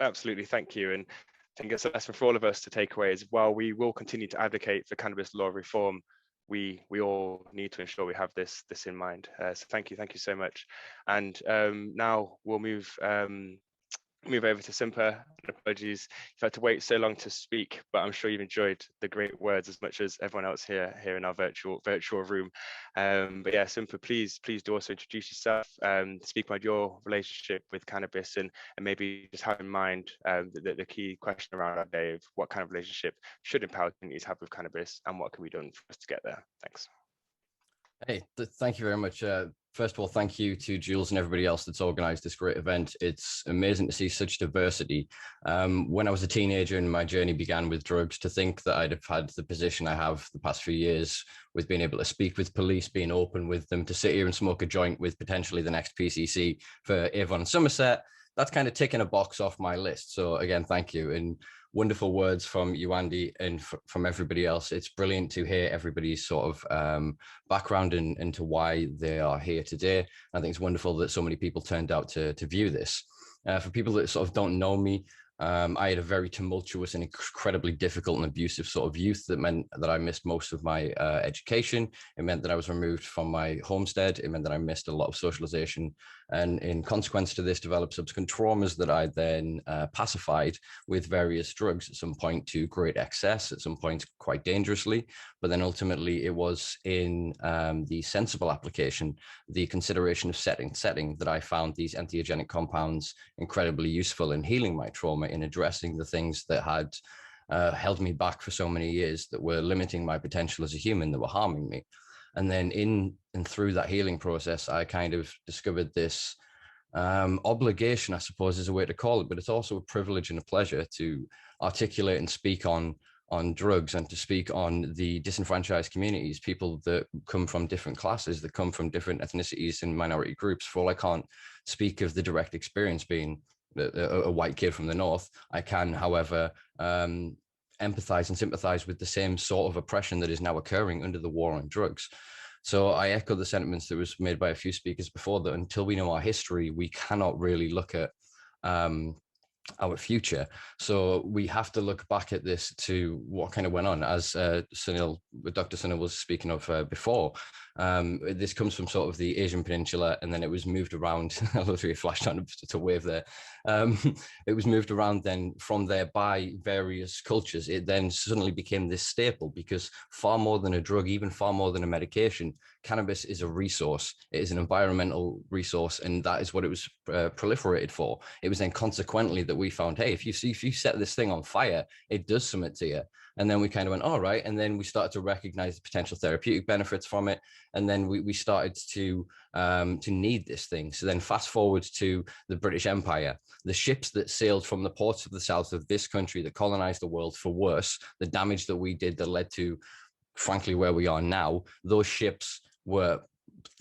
absolutely, thank you. And I think it's a lesson for all of us to take away is, while we will continue to advocate for cannabis law reform, we all need to ensure we have this in mind. So thank you so much. And now we'll move over to Simpa. Apologies, you've had to wait so long to speak, but I'm sure you've enjoyed the great words as much as everyone else here in our virtual room. But yeah, Simpa, please do also introduce yourself, speak about your relationship with cannabis, and maybe just have in mind the key question around our day of what kind of relationship should empowered communities have with cannabis, and what can be done for us to get there. Thanks. Hey, thank you very much. First of all, thank you to Jules and everybody else that's organized this great event. It's amazing to see such diversity. When I was a teenager and my journey began with drugs, to think that I'd have had the position I have the past few years with being able to speak with police, being open with them, to sit here and smoke a joint with potentially the next PCC for Avon Somerset, that's kind of ticking a box off my list. So again, thank you. And wonderful words from Yewande and from everybody else. It's brilliant to hear everybody's sort of background into why they are here today. I think it's wonderful that so many people turned out to view this. For people that sort of don't know me, I had a very tumultuous and incredibly difficult and abusive sort of youth that meant that I missed most of my education. It meant that I was removed from my homestead. It meant that I missed a lot of socialization. And in consequence to this, developed subsequent traumas that I then pacified with various drugs, at some point to great excess, at some point quite dangerously. But then ultimately it was in the sensible application, the consideration of setting that I found these entheogenic compounds incredibly useful in healing my trauma, in addressing the things that had held me back for so many years, that were limiting my potential as a human, that were harming me. And then in and through that healing process, I kind of discovered this obligation, I suppose is a way to call it, but it's also a privilege and a pleasure to articulate and speak on drugs, and to speak on the disenfranchised communities, people that come from different classes, that come from different ethnicities and minority groups. For all I can't speak of the direct experience being a white kid from the north, I can, however, empathize and sympathize with the same sort of oppression that is now occurring under the war on drugs. So I echo the sentiments that was made by a few speakers before, that until we know our history, we cannot really look at our future. So we have to look back at this to what kind of went on, as Dr. Sunil was speaking of before. This comes from sort of the Asian Peninsula, and then it was moved around. I literally flashed on to wave there. It was moved around then from there by various cultures. It then suddenly became this staple, because far more than a drug, even far more than a medication, cannabis is a resource. It is an environmental resource, and that is what it was proliferated for. It was then consequently that we found, hey, if you set this thing on fire, it does something to you. And then we kind of went, all right. And then we started to recognize the potential therapeutic benefits from it. And then we started to need this thing. So then fast forward to the British Empire, the ships that sailed from the ports of the south of this country that colonized the world for worse, the damage that we did that led to, frankly, where we are now, those ships were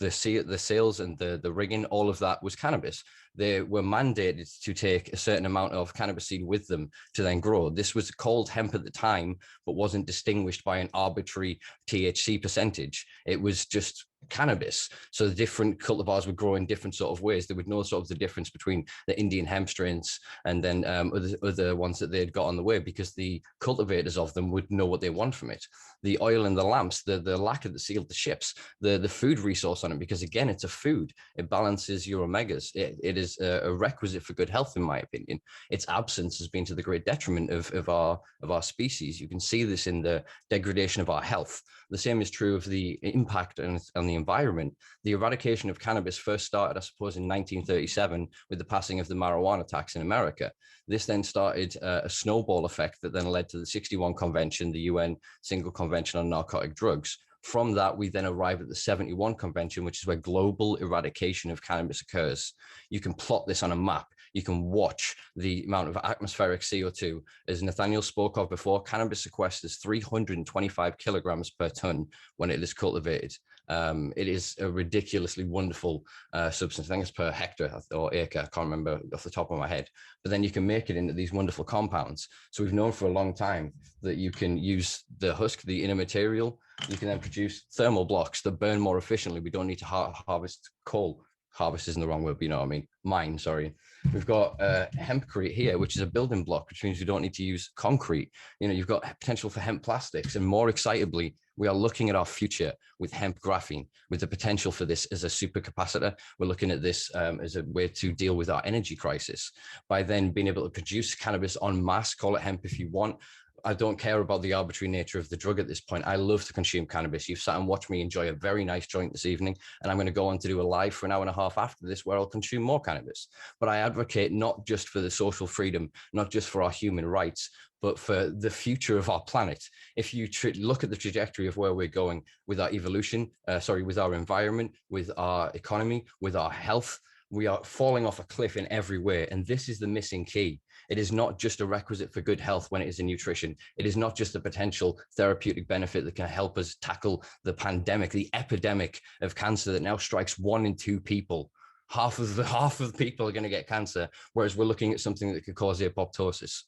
the sails and the rigging, all of that was cannabis. They were mandated to take a certain amount of cannabis seed with them to then grow. This was called hemp at the time, but wasn't distinguished by an arbitrary THC percentage. It was just cannabis. So the different cultivars would grow in different sort of ways. They would know sort of the difference between the Indian hemp strains and then other ones that they'd got on the way, because the cultivators of them would know what they want from it. The oil and the lamps, the lacquer that sealed the ships, the food resource on it, because again, it's a food. It balances your omegas. It is a requisite for good health, in my opinion. Its absence has been to the great detriment of our species. You can see this in the degradation of our health. The same is true of the impact on the environment. The eradication of cannabis first started, I suppose, in 1937 with the passing of the marijuana tax in America. This then started a snowball effect that then led to the 61 Convention, the UN Single Convention on Narcotic Drugs. From that, we then arrive at the 71 Convention, which is where global eradication of cannabis occurs. You can plot this on a map. You can watch the amount of atmospheric CO2. As Nathaniel spoke of before, cannabis sequesters 325 kilograms per ton when it is cultivated. It is a ridiculously wonderful substance. I think it's per hectare or acre. I can't remember off the top of my head. But then you can make it into these wonderful compounds. So we've known for a long time that you can use the husk, the inner material. You can then produce thermal blocks that burn more efficiently. We don't need to harvest coal. Harvest isn't the wrong word, but you know what I mean. Mine, sorry. We've got hempcrete here, which is a building block, which means we don't need to use concrete. You know, you've got potential for hemp plastics, and more excitably, we are looking at our future with hemp graphene, with the potential for this as a supercapacitor. We're looking at this as a way to deal with our energy crisis by then being able to produce cannabis en masse, call it hemp if you want. I don't care about the arbitrary nature of the drug at this point. I love to consume cannabis. You've sat and watched me enjoy a very nice joint this evening, and I'm going to go on to do a live for an hour and a half after this where I'll consume more cannabis. But I advocate not just for the social freedom, not just for our human rights, but for the future of our planet. If you look at the trajectory of where we're going with our evolution, with our environment, with our economy, with our health, we are falling off a cliff in every way. And this is the missing key. It is not just a requisite for good health when it is in nutrition. It is not just a potential therapeutic benefit that can help us tackle the pandemic, the epidemic of cancer that now strikes 1 in 2 people. Half of the people are going to get cancer, whereas we're looking at something that could cause apoptosis.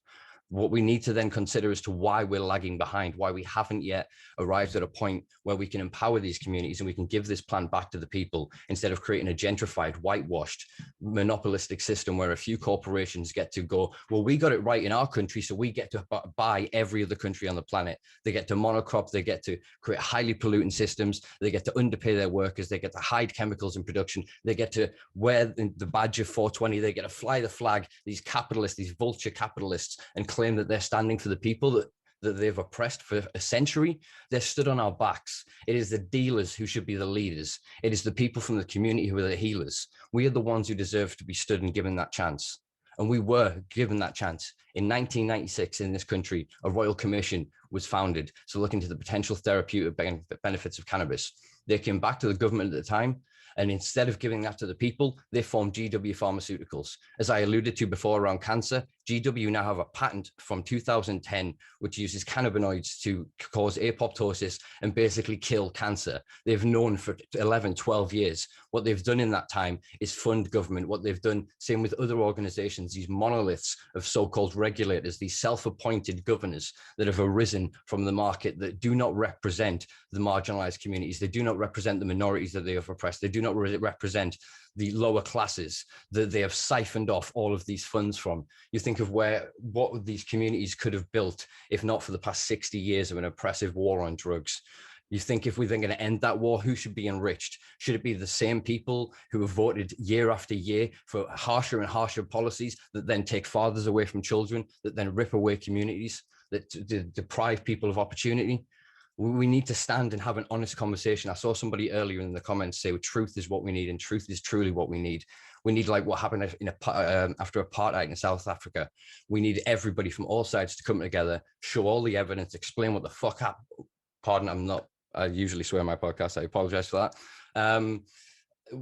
What we need to then consider as to why we're lagging behind, why we haven't yet arrived at a point where we can empower these communities and we can give this plant back to the people instead of creating a gentrified, whitewashed, monopolistic system where a few corporations get to go, well, we got it right in our country, so we get to buy every other country on the planet. They get to monocrop, they get to create highly polluting systems, they get to underpay their workers, they get to hide chemicals in production, they get to wear the badge of 420, they get to fly the flag, these capitalists, these vulture capitalists, and claim that they're standing for the people that they've oppressed for a century. They're stood on our backs. It is the dealers who should be the leaders. It is the people from the community who are the healers. We are the ones who deserve to be stood and given that chance. And we were given that chance. In 1996 in this country, a royal commission was founded to look into the potential therapeutic benefits of cannabis. They came back to the government at the time, and instead of giving that to the people, they formed GW Pharmaceuticals. As I alluded to before around cancer, GW now have a patent from 2010, which uses cannabinoids to cause apoptosis and basically kill cancer. They've known for 11, 12 years. What they've done in that time is fund government. What they've done, same with other organizations, these monoliths of so-called regulators, these self-appointed governors that have arisen from the market that do not represent the marginalized communities. They do not represent the minorities that they have oppressed. They do not represent the lower classes that they have siphoned off all of these funds from. You think of what these communities could have built if not for the past 60 years of an oppressive war on drugs. You think if we're then going to end that war, who should be enriched? Should it be the same people who have voted year after year for harsher and harsher policies that then take fathers away from children, that then rip away communities, that deprive people of opportunity? We need to stand and have an honest conversation. I saw somebody earlier in the comments say, well, truth is what we need, and truth is truly what we need. We need, like what happened after apartheid in South Africa. We need everybody from all sides to come together, show all the evidence, explain what the fuck happened. Pardon, I usually swear on my podcast. I apologize for that.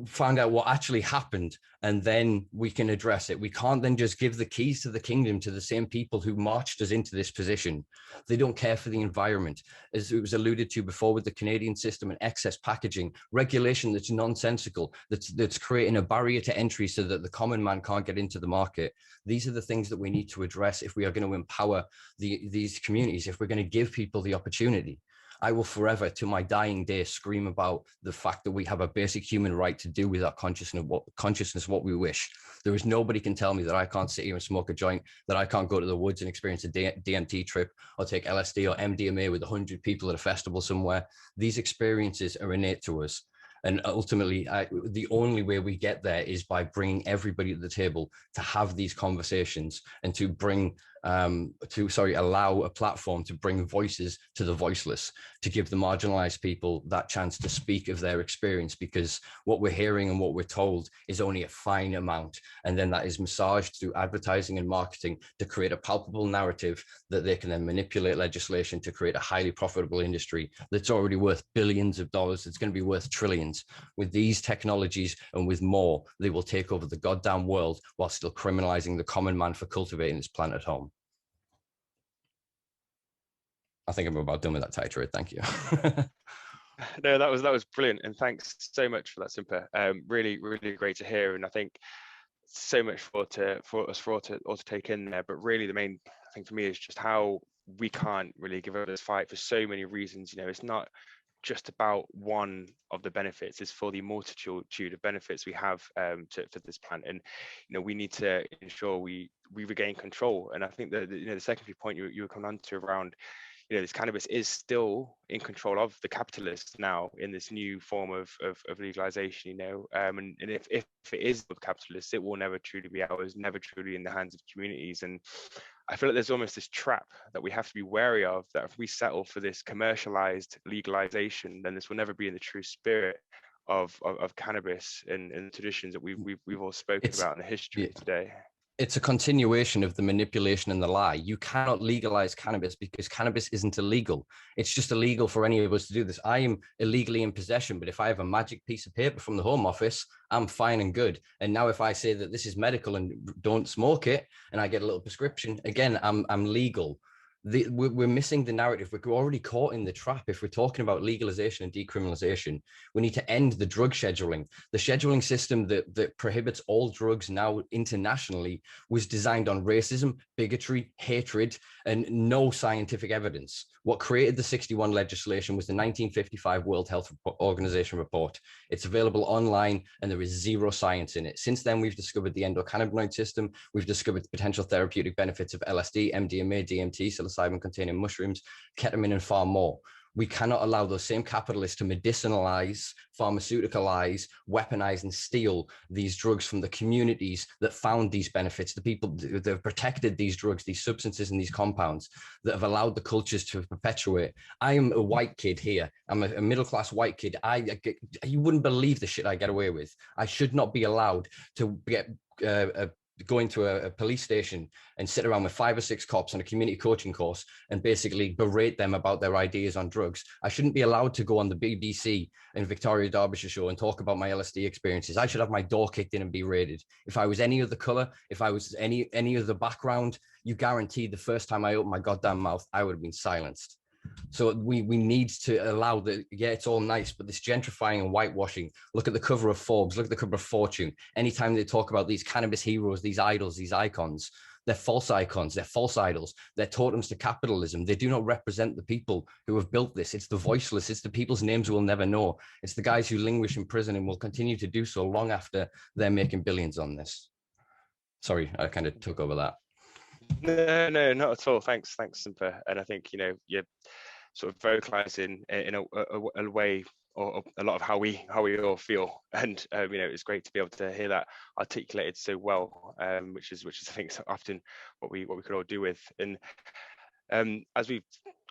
Find out what actually happened, and then we can address it. We can't then just give the keys to the kingdom to the same people who marched us into this position. They don't care for the environment. As it was alluded to before with the Canadian system and excess packaging, regulation that's nonsensical, that's creating a barrier to entry so that the common man can't get into the market. These are the things that we need to address if we are going to empower these communities, if we're going to give people the opportunity. I will forever, to my dying day, scream about the fact that we have a basic human right to do with our consciousness what we wish. There is nobody can tell me that I can't sit here and smoke a joint, that I can't go to the woods and experience a DMT trip, or take LSD or MDMA with 100 people at a festival somewhere. These experiences are innate to us. And ultimately, the only way we get there is by bringing everybody to the table to have these conversations and to bring, allow a platform to bring voices to the voiceless, to give the marginalized people that chance to speak of their experience, because what we're hearing and what we're told is only a fine amount. And then that is massaged through advertising and marketing to create a palpable narrative that they can then manipulate legislation to create a highly profitable industry that's already worth billions of dollars. It's going to be worth trillions. With these technologies and with more, they will take over the goddamn world while still criminalizing the common man for cultivating this planet home. I think I'm about done with that tirade. Thank you. No, that was brilliant, and thanks so much for that, Simpa. Really, really great to hear, and I think so much for us all to take in there. But really, the main thing for me is just how we can't really give up this fight for so many reasons. You know, it's not just about one of the benefits, it's for the multitude of benefits we have for this plant. And we need to ensure we regain control. And I think that the secondary point you were coming on to around this cannabis is still in control of the capitalists now in this new form of legalization, and if it is the capitalists, it will never truly be ours, never truly in the hands of communities. And I feel like there's almost this trap that we have to be wary of, that if we settle for this commercialized legalization, then this will never be in the true spirit of cannabis and traditions that we've all spoken about in the history today. It's a continuation of the manipulation and the lie. You cannot legalize cannabis because cannabis isn't illegal. It's just illegal for any of us to do this. I am illegally in possession, but if I have a magic piece of paper from the Home Office, I'm fine and good. And now if I say that this is medical and don't smoke it, and I get a little prescription, again, I'm legal. We're missing the narrative. We're already caught in the trap. If we're talking about legalization and decriminalization, we need to end the drug scheduling. The scheduling system that prohibits all drugs now internationally was designed on racism, bigotry, hatred, and no scientific evidence. What created the 61 legislation was the 1955 World Health Organization report. It's available online, and there is zero science in it. Since then, we've discovered the endocannabinoid system. We've discovered the potential therapeutic benefits of LSD, MDMA, DMT, psilocybin-containing mushrooms, ketamine, and far more. We cannot allow those same capitalists to medicinalize, pharmaceuticalize, weaponize, and steal these drugs from the communities that found these benefits, the people that have protected these drugs, these substances, and these compounds that have allowed the cultures to perpetuate. I am a white kid here. I'm a middle-class white kid. You wouldn't believe the shit I get away with. I should not be allowed to get going to a police station and sit around with 5 or 6 cops on a community coaching course and basically berate them about their ideas on drugs. I shouldn't be allowed to go on the BBC and Victoria Derbyshire show and talk about my LSD experiences. I should have my door kicked in and be raided. If I was any other color, if I was any other background, you guaranteed the first time I opened my goddamn mouth, I would have been silenced. So we need to allow it's all nice, but this gentrifying and whitewashing, look at the cover of Forbes, look at the cover of Fortune. Anytime they talk about these cannabis heroes, these idols, these icons, they're false icons, they're false idols, they're totems to capitalism. They do not represent the people who have built this. It's the voiceless, it's the people's names we'll never know. It's the guys who languish in prison and will continue to do so long after they're making billions on this. Sorry, I kind of took over that. No, not at all. Thanks, Simpa. And I think you're sort of vocalizing in a way, or a lot of how we all feel, and it's great to be able to hear that articulated so well, which is I think so often what we could all do with. And as we've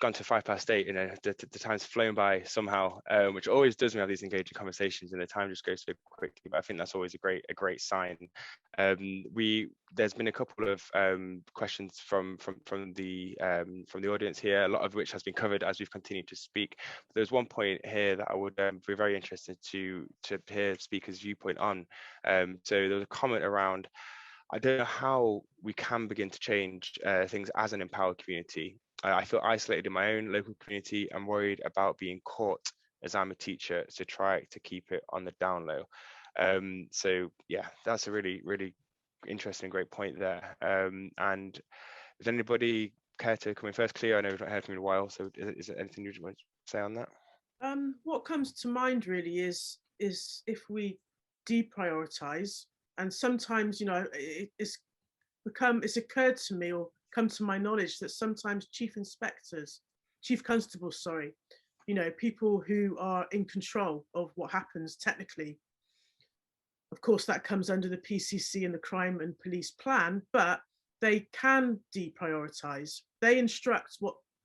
gone to 8:05, the time's flown by somehow, which always does when we have these engaging conversations, and the time just goes so quickly. But I think that's always a great sign. There's been a couple of questions from the audience here, a lot of which has been covered as we've continued to speak. But there's one point here that I would be very interested to hear speakers' viewpoint on. So there was a comment around, I don't know how we can begin to change things as an empowered community. I feel isolated in my own local community. I'm worried about being caught as I'm a teacher, so try to keep it on the down low. So yeah, that's a really, really interesting, great point there. And does anybody care to come in first? Cleo, I know we've not heard from you in a while, so is there anything you want say on that? What comes to mind really is if we deprioritize, and sometimes, you know, it's occurred to me or come to my knowledge that sometimes chief constables, sorry, you know, people who are in control of what happens technically. Of course, that comes under the PCC and the crime and police plan, but they can deprioritize. They instruct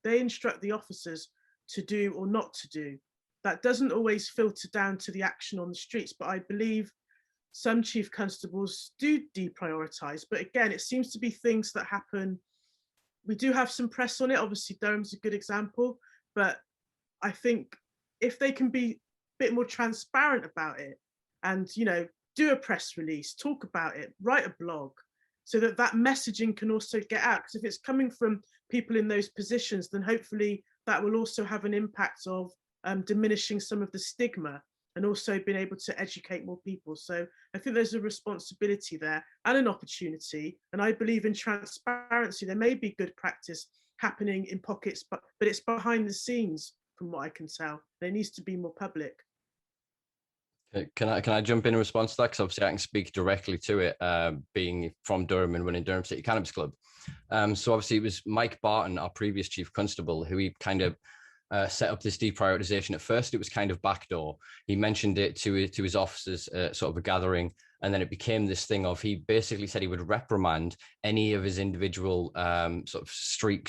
the officers to do or not to do. That doesn't always filter down to the action on the streets, but I believe some chief constables do deprioritize. But again, it seems to be things that happen. We do have some press on it. Obviously, Durham's a good example, but I think if they can be a bit more transparent about it and, you know, do a press release, talk about it, write a blog, so that that messaging can also get out. Because if it's coming from people in those positions, then hopefully that will also have an impact of diminishing some of the stigma and also being able to educate more people. So I think there's a responsibility there and an opportunity. And I believe in transparency. There may be good practice happening in pockets, but it's behind the scenes from what I can tell. There needs to be more public. Can I jump in response to that? Because obviously I can speak directly to it, being from Durham and running Durham City Cannabis Club. So obviously it was Mike Barton, our previous chief constable, who he kind of set up this deprioritization. At first, it was kind of backdoor. He mentioned it to his officers, sort of a gathering, and then it became this thing of, he basically said he would reprimand any of his individual sort of street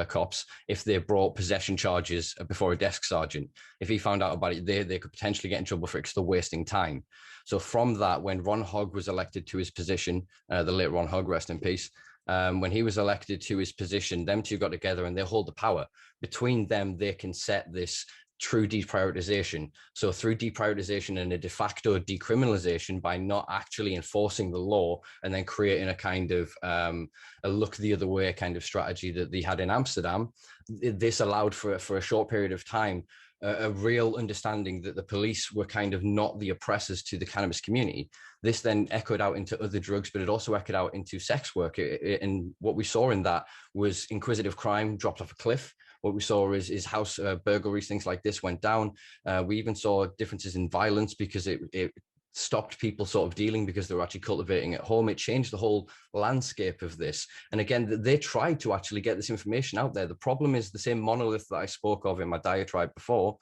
cops if they brought possession charges before a desk sergeant. If he found out about it, they could potentially get in trouble for it because they're wasting time. So from that, when Ron Hogg was elected to his position, the late Ron Hogg, rest in peace, when he was elected to his position, them two got together and they hold the power. Between them, they can set this true deprioritization. So through deprioritization and a de facto decriminalization, by not actually enforcing the law and then creating a kind of a look the other way kind of strategy that they had in Amsterdam, this allowed for a short period of time a real understanding that the police were kind of not the oppressors to the cannabis community. This then echoed out into other drugs, but it also echoed out into sex work. And what we saw in that was inquisitive crime dropped off a cliff. What we saw is house burglaries, things like this went down. We even saw differences in violence because it stopped people sort of dealing because they were actually cultivating at home. It changed the whole landscape of this. And again, they tried to actually get this information out there. The problem is the same monolith that I spoke of in my diatribe before.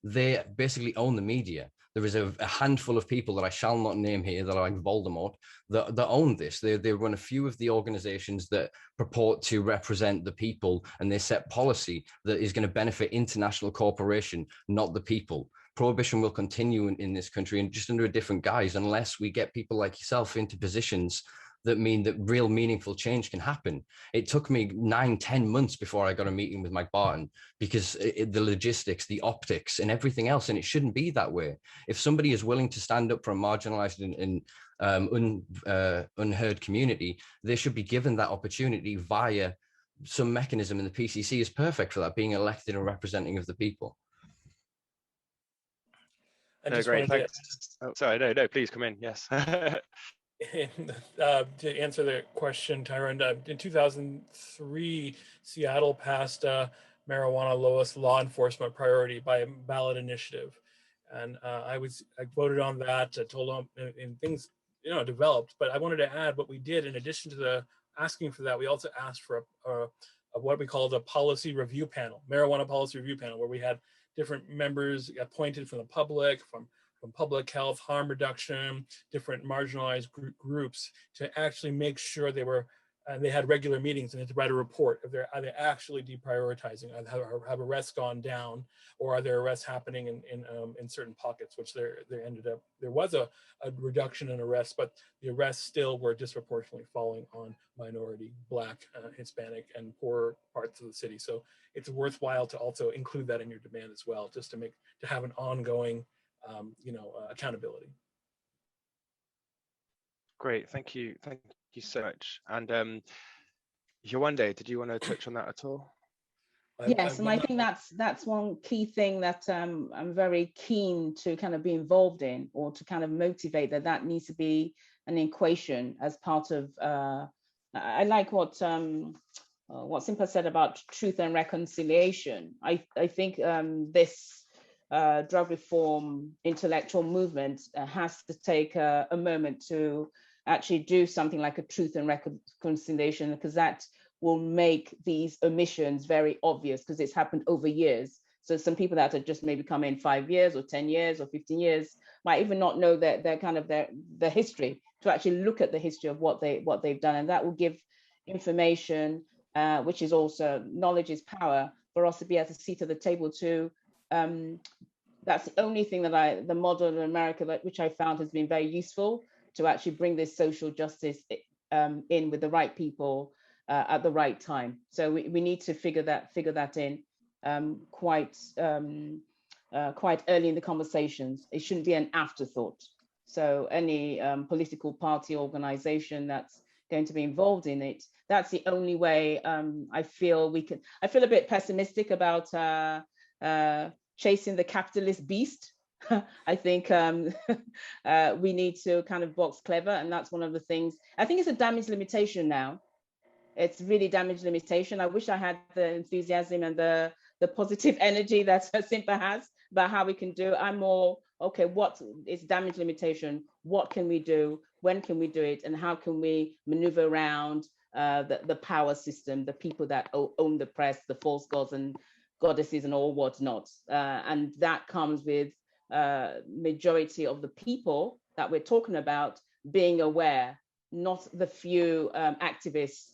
They basically own the media. There is a handful of people that I shall not name here that are like Voldemort that own this. They run a few of the organizations that purport to represent the people, and they set policy that is going to benefit international corporation, not the people. Prohibition will continue in this country, and just under a different guise, unless we get people like yourself into positions that mean that real meaningful change can happen. It took me 9-10 months before I got a meeting with Mike Barton because the logistics, the optics and everything else, and it shouldn't be that way. If somebody is willing to stand up for a marginalized and unheard community, they should be given that opportunity via some mechanism, and the PCC is perfect for that, being elected and representing of the people. No, great, thanks. Oh, sorry, no, please come in, yes. To answer the question, Tyrone, in 2003, Seattle passed marijuana lowest law enforcement priority by a ballot initiative. And I voted on that, told them and things, developed, but I wanted to add what we did in addition to the asking for that. We also asked for a what we called a policy review panel, marijuana policy review panel, where we had different members appointed from the public, from public health, harm reduction, different marginalized groups, to actually make sure they had regular meetings and to write a report if are they actually deprioritizing, have arrests gone down, or are there arrests happening in certain pockets, which there was a reduction in arrests, but the arrests still were disproportionately falling on minority, Black, Hispanic, and poor parts of the city. So it's worthwhile to also include that in your demand as well, just to have an ongoing accountability. Great, thank you so much. And Yewande, did you want to touch on that at all? Yes, and I think that's one key thing that I'm very keen to kind of be involved in, or to kind of motivate that needs to be an equation as part of. I like what what Simpa said about truth and reconciliation. I think this drug reform intellectual movement has to take a moment to actually do something like a truth and reconciliation, because that will make these omissions very obvious, because it's happened over years. So some people that have just maybe come in 5 years or 10 years or 15 years might even not know their kind of their history, to actually look at the history of what they've done, and that will give information, which is also knowledge is power, for us to be at a seat at the table to. That's the only thing that the model in America, which I found has been very useful, to actually bring this social justice in with the right people at the right time. So we need to figure that in quite early in the conversations. It shouldn't be an afterthought. So any political party organization that's going to be involved in it, that's the only way I feel we can. I feel a bit pessimistic about chasing the capitalist beast. I think we need to kind of box clever, and that's one of the things. I think it's a damage limitation now. It's really damage limitation. I wish I had the enthusiasm and the positive energy that Simpa has about how we can do. I'm more, okay, what is damage limitation? What can we do? When can we do it? And how can we maneuver around the power system, the people that own the press, the false gods and goddesses and all whatnot. And that comes with majority of the people that we're talking about being aware, not the few activists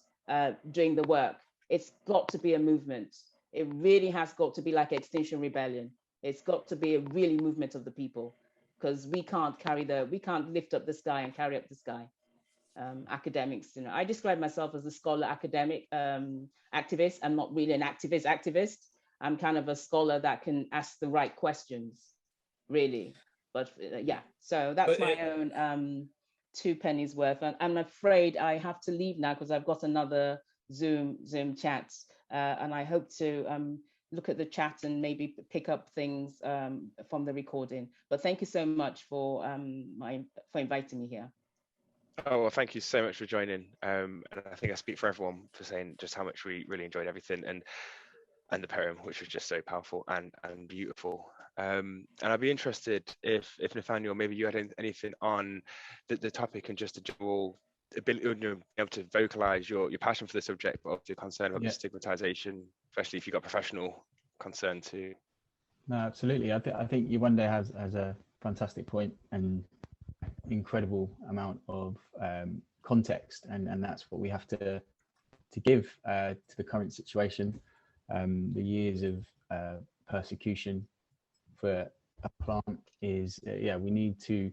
doing the work. It's got to be a movement. It really has got to be like Extinction Rebellion. It's got to be a really movement of the people, because we can't lift up the sky and carry up the sky. Academics, you know, I describe myself as a scholar academic activist. I'm not really an activist. I'm kind of a scholar that can ask the right questions, really. But yeah, so that's my own 2 pennies worth. And I'm afraid I have to leave now because I've got another Zoom chat, and I hope to look at the chat and maybe pick up things from the recording. But thank you so much for inviting me here. Oh, well, thank you so much for joining. And I think I speak for everyone for saying just how much we really enjoyed everything, and the poem, which was just so powerful and beautiful. And I'd be interested if Nathaniel, maybe you had anything on the topic and just a general ability, you know, able to vocalize your passion for the subject, but also your concern about the stigmatization, especially if you've got professional concern too. No, absolutely. I think Yewande has a fantastic point and incredible amount of context, and that's what we have to give to the current situation. The years of persecution for a plant is, we need to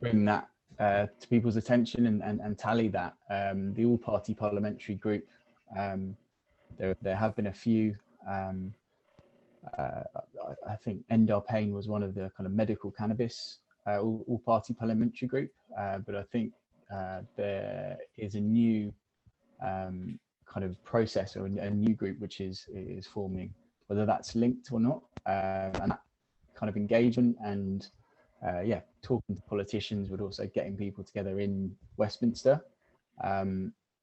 bring that to people's attention and tally that. The all-party parliamentary group, there have been a few. I think End Our Pain was one of the kind of medical cannabis all-party parliamentary group, but I think there is a new kind of process or a new group which is forming, whether that's linked or not, and that kind of engagement and talking to politicians, but also getting people together in Westminster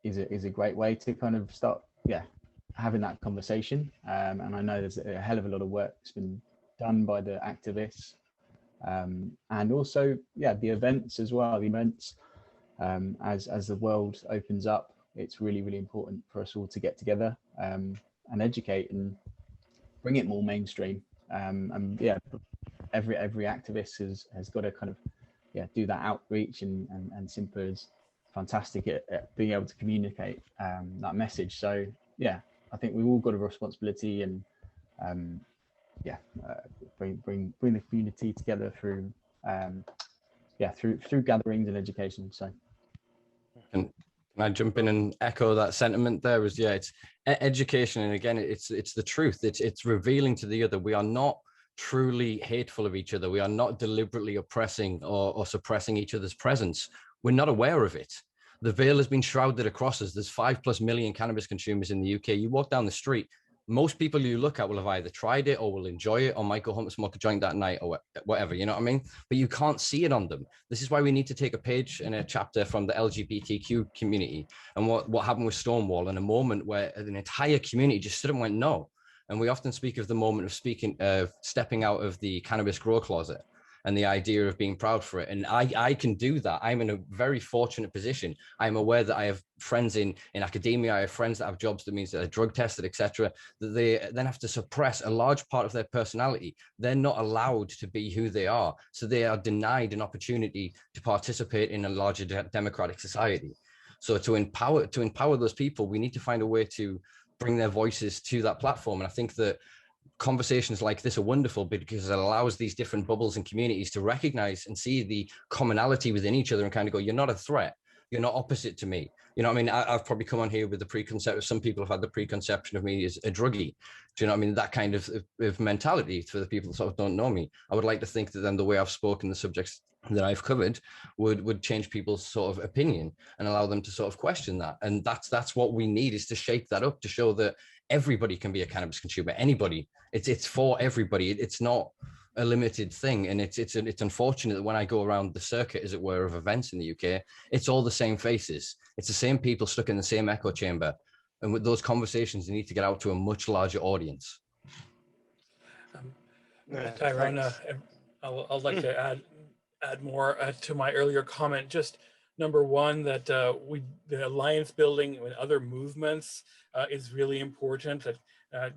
is a great way to kind of start having that conversation. And I know there's a hell of a lot of work that's been done by the activists, and also the events as well. The events, as the world opens up, it's really, really important for us all to get together and educate and bring it more mainstream. Every activist has got to kind of do that outreach, and Simpa is fantastic at being able to communicate that message. So I think we've all got a responsibility, and bring the community together through through gatherings and education. So can I jump in and echo that sentiment there? It's education, and again, it's the truth. It's revealing to the other we are not truly hateful of each other. We are not deliberately oppressing or suppressing each other's presence. We're not aware of it. The veil has been shrouded across us. There's 5+ million cannabis consumers in the UK. You walk down the street, most people you look at will have either tried it or will enjoy it or might go home and smoke a joint that night or whatever, you know what I mean? But you can't see it on them. This is why we need to take a page and a chapter from the LGBTQ community and what happened with Stonewall, and a moment where an entire community just stood and went, no. And we often speak of the moment of stepping out of the cannabis grow closet and the idea of being proud for it. And I can do that. I'm in a very fortunate position. I'm aware that I have friends in academia. I have friends that have jobs that means that they're drug tested, etc., that they then have to suppress a large part of their personality. They're not allowed to be who they are. So they are denied an opportunity to participate in a larger democratic society. So to empower those people, we need to find a way to bring their voices to that platform. And I think that conversations like this are wonderful because it allows these different bubbles and communities to recognize and see the commonality within each other and kind of go, you're not a threat. You're not opposite to me. You know what I mean? I've probably come on here with the preconception. Some people have had the preconception of me as a druggie. Do you know what I mean? That kind of mentality for the people that sort of don't know me. I would like to think that then the way I've spoken, the subjects that I've covered would change people's sort of opinion and allow them to sort of question that. And that's what we need, is to shape that up, to show that everybody can be a cannabis consumer. Anybody. It's for everybody. It's not a limited thing. And it's unfortunate that when I go around the circuit, as it were, of events in the UK, it's all the same faces. It's the same people stuck in the same echo chamber. And with those conversations, you need to get out to a much larger audience. Tyrone, I'd like to add more to my earlier comment. Just number one, that the alliance building with other movements is really important. That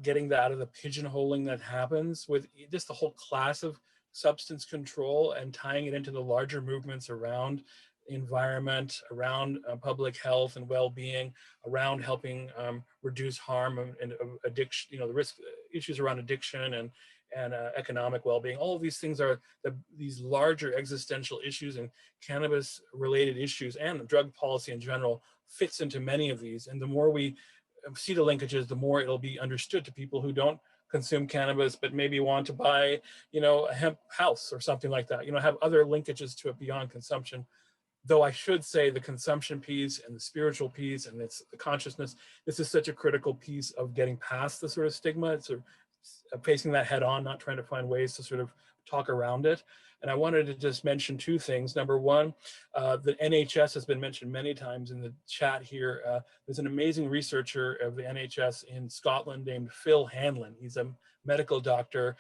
getting that out of the pigeonholing that happens with just the whole class of substance control and tying it into the larger movements around environment, around public health and well-being, around helping reduce harm and addiction, you know, the risk issues around addiction and economic well-being. All of these things are these larger existential issues, and cannabis related issues and drug policy in general fits into many of these. And the more we see the linkages, the more it'll be understood to people who don't consume cannabis, but maybe want to buy, you know, a hemp house or something like that, you know, have other linkages to it beyond consumption. Though I should say the consumption piece and the spiritual piece and it's the consciousness, this is such a critical piece of getting past the sort of stigma. It's facing that head on, not trying to find ways to sort of talk around it. And I wanted to just mention two things. Number one, the NHS has been mentioned many times in the chat here. There's an amazing researcher of the NHS in Scotland named Phil Hanlon. He's a medical doctor.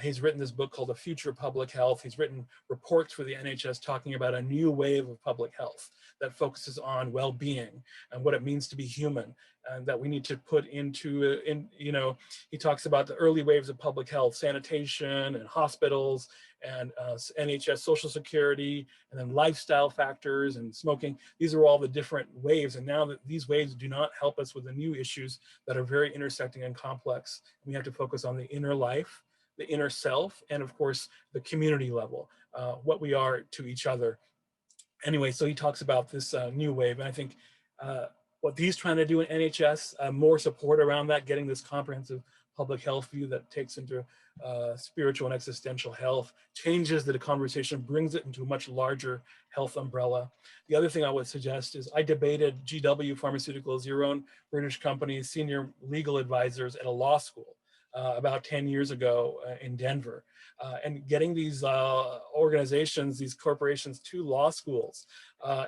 He's written this book called The Future of Public Health. He's written reports for the NHS talking about a new wave of public health that focuses on well-being and what it means to be human, and that we need to put into, you know, he talks about the early waves of public health, sanitation and hospitals and NHS social security, and then lifestyle factors and smoking. These are all the different waves. And now that these waves do not help us with the new issues that are very intersecting and complex, we have to focus on the inner life, the inner self, and of course, the community level, what we are to each other. Anyway, so he talks about this new wave. And I think what he's trying to do in NHS, more support around that, getting this comprehensive public health view that takes into spiritual and existential health, changes the conversation, brings it into a much larger health umbrella. The other thing I would suggest is I debated GW Pharmaceuticals, your own British company, senior legal advisors at a law school about 10 years ago in Denver. And getting these organizations, these corporations to law schools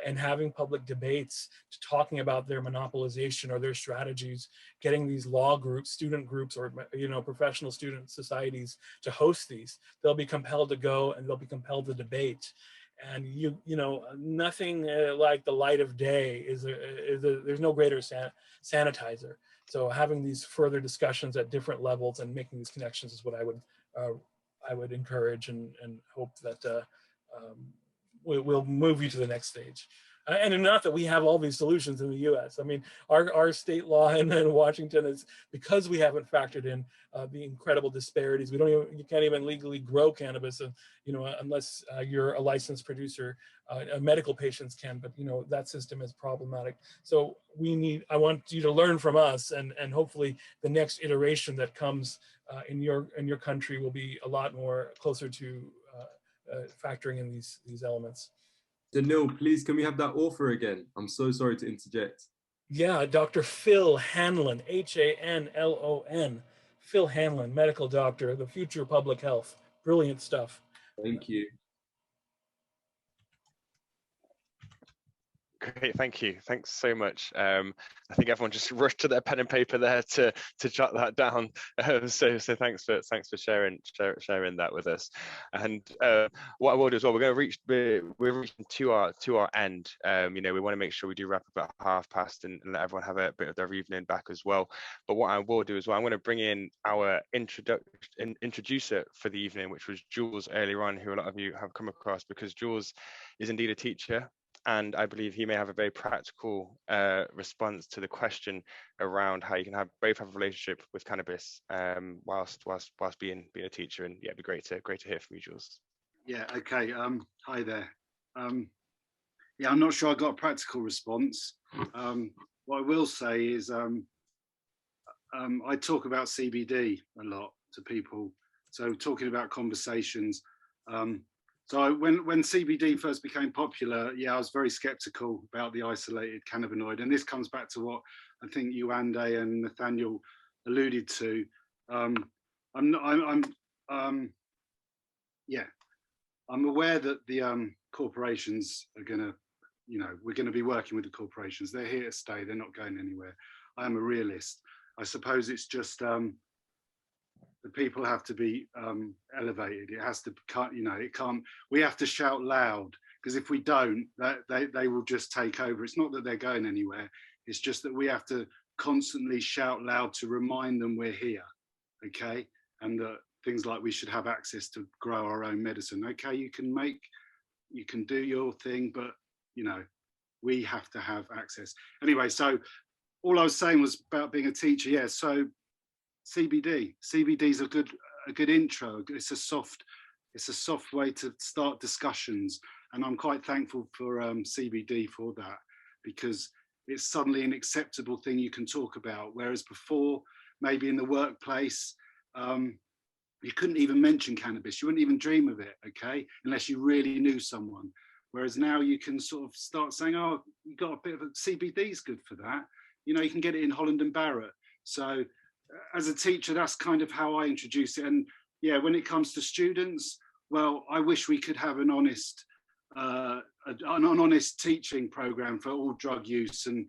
and having public debates to talking about their monopolization or their strategies, getting these law groups, student groups, or, you know, professional student societies to host these. They'll be compelled to go and they'll be compelled to debate. And you know, nothing like the light of day there's no greater sanitizer. So having these further discussions at different levels and making these connections is what I would encourage and hope that we'll move you to the next stage. And not that we have all these solutions in the US. I mean, our state law in Washington is, because we haven't factored in the incredible disparities. You can't even legally grow cannabis, you know, unless you're a licensed producer. Medical patients can, but you know, that system is problematic. So I want you to learn from us, and hopefully the next iteration that comes in your country will be a lot more closer to factoring in these elements. Sunil, please, can we have that author again? I'm so sorry to interject. Yeah, Dr. Phil Hanlon, Hanlon. Phil Hanlon, medical doctor, the future of public health. Brilliant stuff. Thank you. Great, thank you. Thanks so much. I think everyone just rushed to their pen and paper there to jot that down. So thanks for sharing that with us. And what I will do as well, we're reaching to our end. You know, we want to make sure we do wrap up at past and let everyone have a bit of their evening back as well. But what I will do as well, I'm going to bring in our introducer for the evening, which was Jules earlier on, who a lot of you have come across, because Jules is indeed a teacher. And I believe he may have a very practical response to the question around how you can both have a relationship with cannabis whilst being a teacher. And yeah, it'd be great to hear from you, Jules. Yeah. Okay. Hi there. Yeah, I'm not sure I got a practical response. What I will say is I talk about CBD a lot to people. So talking about conversations. So when CBD first became popular, yeah, I was very skeptical about the isolated cannabinoid, and this comes back to what I think Yewande and Nathaniel alluded to. I'm aware that the corporations are gonna, we're gonna be working with the corporations. They're here to stay. They're not going anywhere. I am a realist. I suppose it's just the people have to be elevated. It has to, it can't, we have to shout loud, because if we don't, they will just take over. It's not that they're going anywhere. It's just that we have to constantly shout loud to remind them we're here, okay? And that things like we should have access to grow our own medicine. Okay, you can do your thing, but, we have to have access. Anyway, so all I was saying was about being a teacher. Yeah, so CBD is a good intro. It's a soft way to start discussions, and I'm quite thankful for CBD for that, because it's suddenly an acceptable thing you can talk about, whereas before, maybe in the workplace, you couldn't even mention cannabis. You wouldn't even dream of it, okay, unless you really knew someone. Whereas now you can sort of start saying, oh, you got a bit of a CBD is good for that. You can get it in Holland and Barrett. So as a teacher, that's kind of how I introduce it. And yeah, when it comes to students, well, I wish we could have an honest teaching program for all drug use. And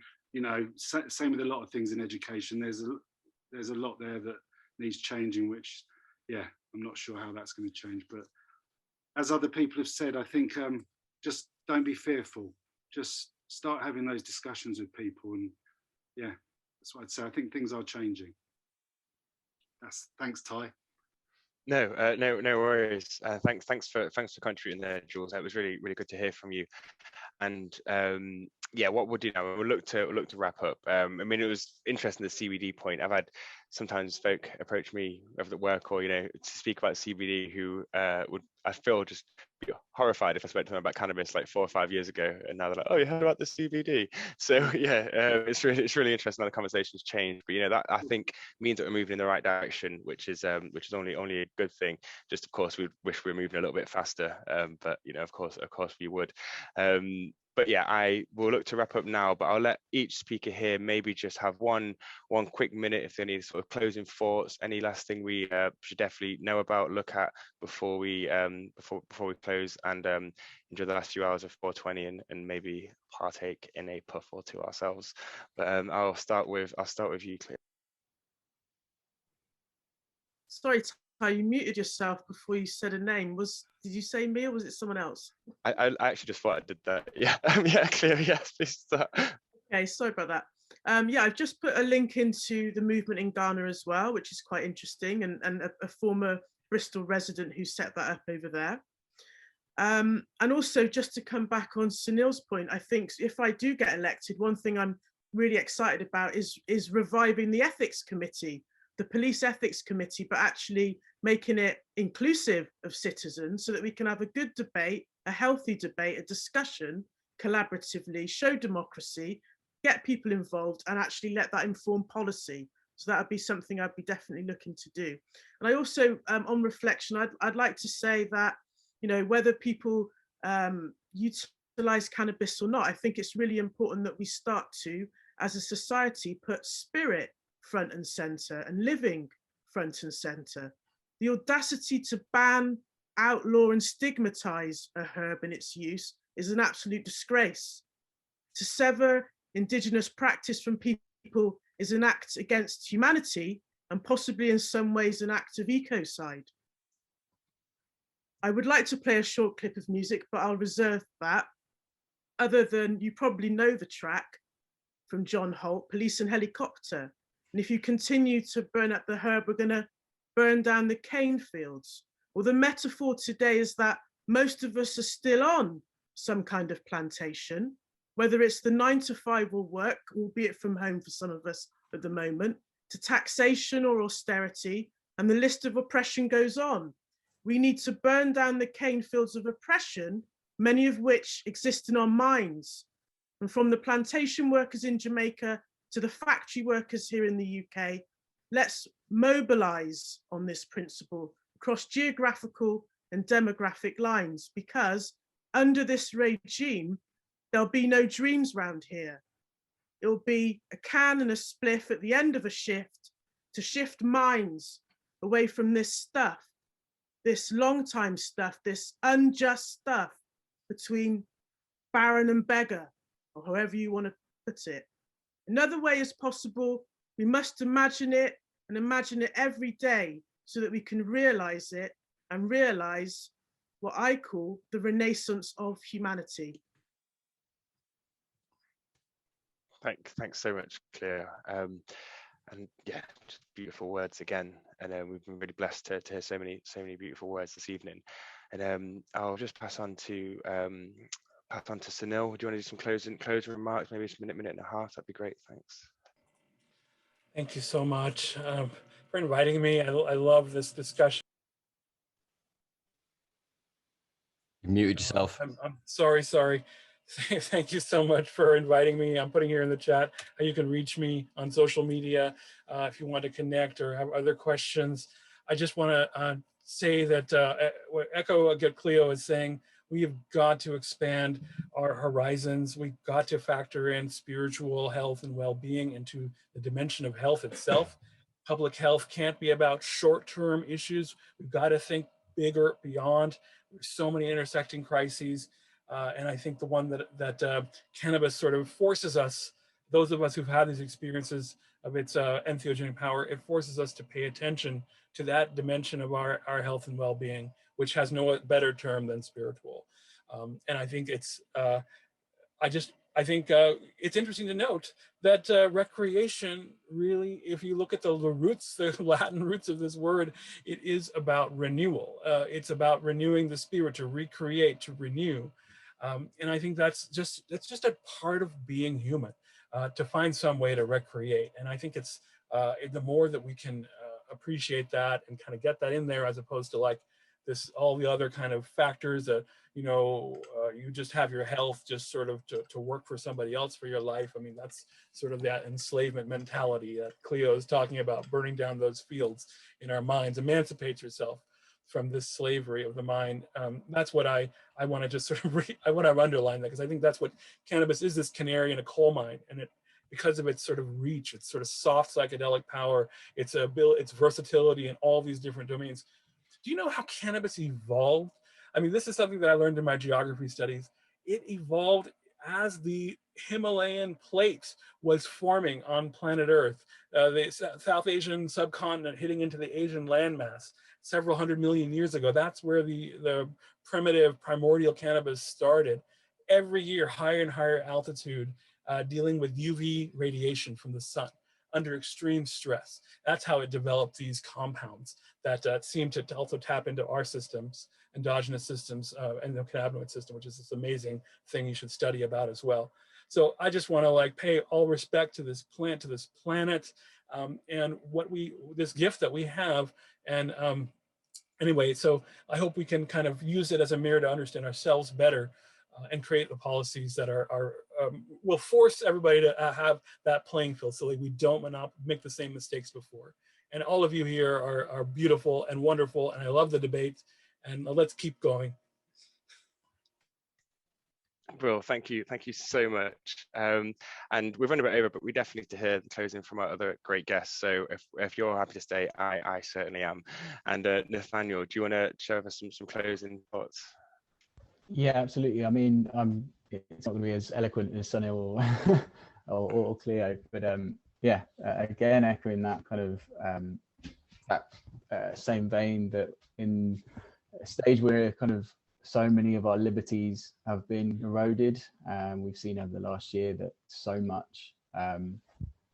same with a lot of things in education. There's a lot there that needs changing, which, yeah, I'm not sure how that's going to change. But as other people have said, I think just don't be fearful. Just start having those discussions with people, and yeah, that's what I'd say. I think things are changing. Thanks, Ty. No worries. Thanks for contributing there, Jules. That was really good to hear from you. And yeah, what we'll do now, we'll look to wrap up. I mean, it was interesting, the CBD point. I've had sometimes folk approach me over at work, or to speak about CBD, who would, I feel, just be horrified if I spoke to them about cannabis like 4 or 5 years ago, and now they're like, oh, you heard about the CBD? So yeah, it's really interesting how the conversations change. But that, I think, means that we're moving in the right direction, which is only a good thing. Just, of course, we wish we were moving a little bit faster, but of course we would. But yeah, I will look to wrap up now, but I'll let each speaker here maybe just have one quick minute if they need sort of closing thoughts, any last thing we should definitely know about, look at before we close, and enjoy the last few hours of 420 and maybe partake in a puff or two ourselves. But I'll start with you, Cleo. Sorry, Ty, you muted yourself before you said a name. Did you say me, or was it someone else? I actually just thought I did that. Yeah, yeah, Cleo, yes, please start. Okay, sorry about that. Yeah, I've just put a link into the movement in Ghana as well, which is quite interesting, and a former Bristol resident who set that up over there. And also, just to come back on Sunil's point, I think if I do get elected, one thing I'm really excited about is reviving the ethics committee, the police ethics committee, but actually making it inclusive of citizens so that we can have a good debate, a healthy debate, a discussion collaboratively, show democracy, get people involved, and actually let that inform policy. So that would be something I'd be definitely looking to do. And I also, on reflection, I'd like to say that, whether people utilize cannabis or not, I think it's really important that we start to, as a society, put spirit front and center and living front and center. The audacity to ban, outlaw, and stigmatize a herb and its use is an absolute disgrace. To sever indigenous practice from people is an act against humanity and possibly in some ways an act of ecocide. I would like to play a short clip of music, but I'll reserve that. Other than you probably know the track from John Holt, Police and Helicopter. And if you continue to burn up the herb, we're gonna burn down the cane fields. Well, the metaphor today is that most of us are still on some kind of plantation, whether it's the 9 to 5 or work, albeit from home for some of us at the moment, to taxation or austerity, and the list of oppression goes on. We need to burn down the cane fields of oppression, many of which exist in our minds. And from the plantation workers in Jamaica to the factory workers here in the UK, let's mobilize on this principle across geographical and demographic lines, because under this regime, there'll be no dreams round here. It'll be a can and a spliff at the end of a shift to shift minds away from this stuff, this long time stuff, this unjust stuff between baron and beggar, or however you want to put it. Another way is possible. We must imagine it and imagine it every day so that we can realize it and realize what I call the renaissance of humanity. Thanks so much, Cleo. And yeah, just beautiful words again. And we've been really blessed to hear so many beautiful words this evening. And I'll just pass on to Sunil. Do you want to do some closing remarks? Maybe just a minute and a half. That'd be great. Thanks. Thank you so much for inviting me. I love this discussion. You muted yourself. I'm sorry. Thank you so much for inviting me. I'm putting here in the chat how you can reach me on social media if you want to connect or have other questions. I just want to say that echo what Cleo is saying. We have got to expand our horizons. We've got to factor in spiritual health and well-being into the dimension of health itself. Public health can't be about short-term issues. We've got to think bigger, beyond. There's so many intersecting crises. And I think the one that cannabis sort of forces us, those of us who've had these experiences of its entheogenic power, it forces us to pay attention to that dimension of our health and well-being, which has no better term than spiritual. And I think it's, I think it's interesting to note that recreation really, if you look at the roots, the Latin roots of this word, it is about renewal. It's about renewing the spirit, to recreate, to renew. And I think that's just a part of being human, to find some way to recreate. And I think it's the more that we can appreciate that and kind of get that in there, as opposed to like this, all the other kind of factors that, you know, you just have your health just sort of to work for somebody else for your life. I mean, that's sort of that enslavement mentality that Cleo is talking about, burning down those fields in our minds. Emancipate yourself from this slavery of the mind. That's what I want to just sort of, I want to underline that, because I think that's what cannabis is, this canary in a coal mine. And it, because of its sort of reach, its sort of soft psychedelic power, its versatility in all these different domains. Do you know how cannabis evolved? I mean, this is something that I learned in my geography studies. It evolved as the Himalayan plate was forming on planet Earth, the South Asian subcontinent hitting into the Asian landmass several 100 million years ago. That's where the primitive primordial cannabis started. Every year, higher and higher altitude, dealing with UV radiation from the sun under extreme stress. That's how it developed these compounds that seem to also tap into our systems, endogenous systems, and the cannabinoid system, which is this amazing thing you should study about as well. So I just want to like pay all respect to this plant, to this planet, and this gift that we have. And anyway, so I hope we can kind of use it as a mirror to understand ourselves better, and create the policies that will force everybody to have that playing field, so that we don't make the same mistakes before. And all of you here are beautiful and wonderful, and I love the debate, and let's keep going. Brill, thank you so much. And we've run a bit over, but we definitely need to hear the closing from our other great guests. So if you're happy to stay, I certainly am. And Nathaniel, do you want to share with us some closing thoughts? Yeah, absolutely. I mean, it's not going to be as eloquent as Sunil or Cleo, but yeah, again, echoing that kind of same vein, that in a stage where kind of so many of our liberties have been eroded, we've seen over the last year that so much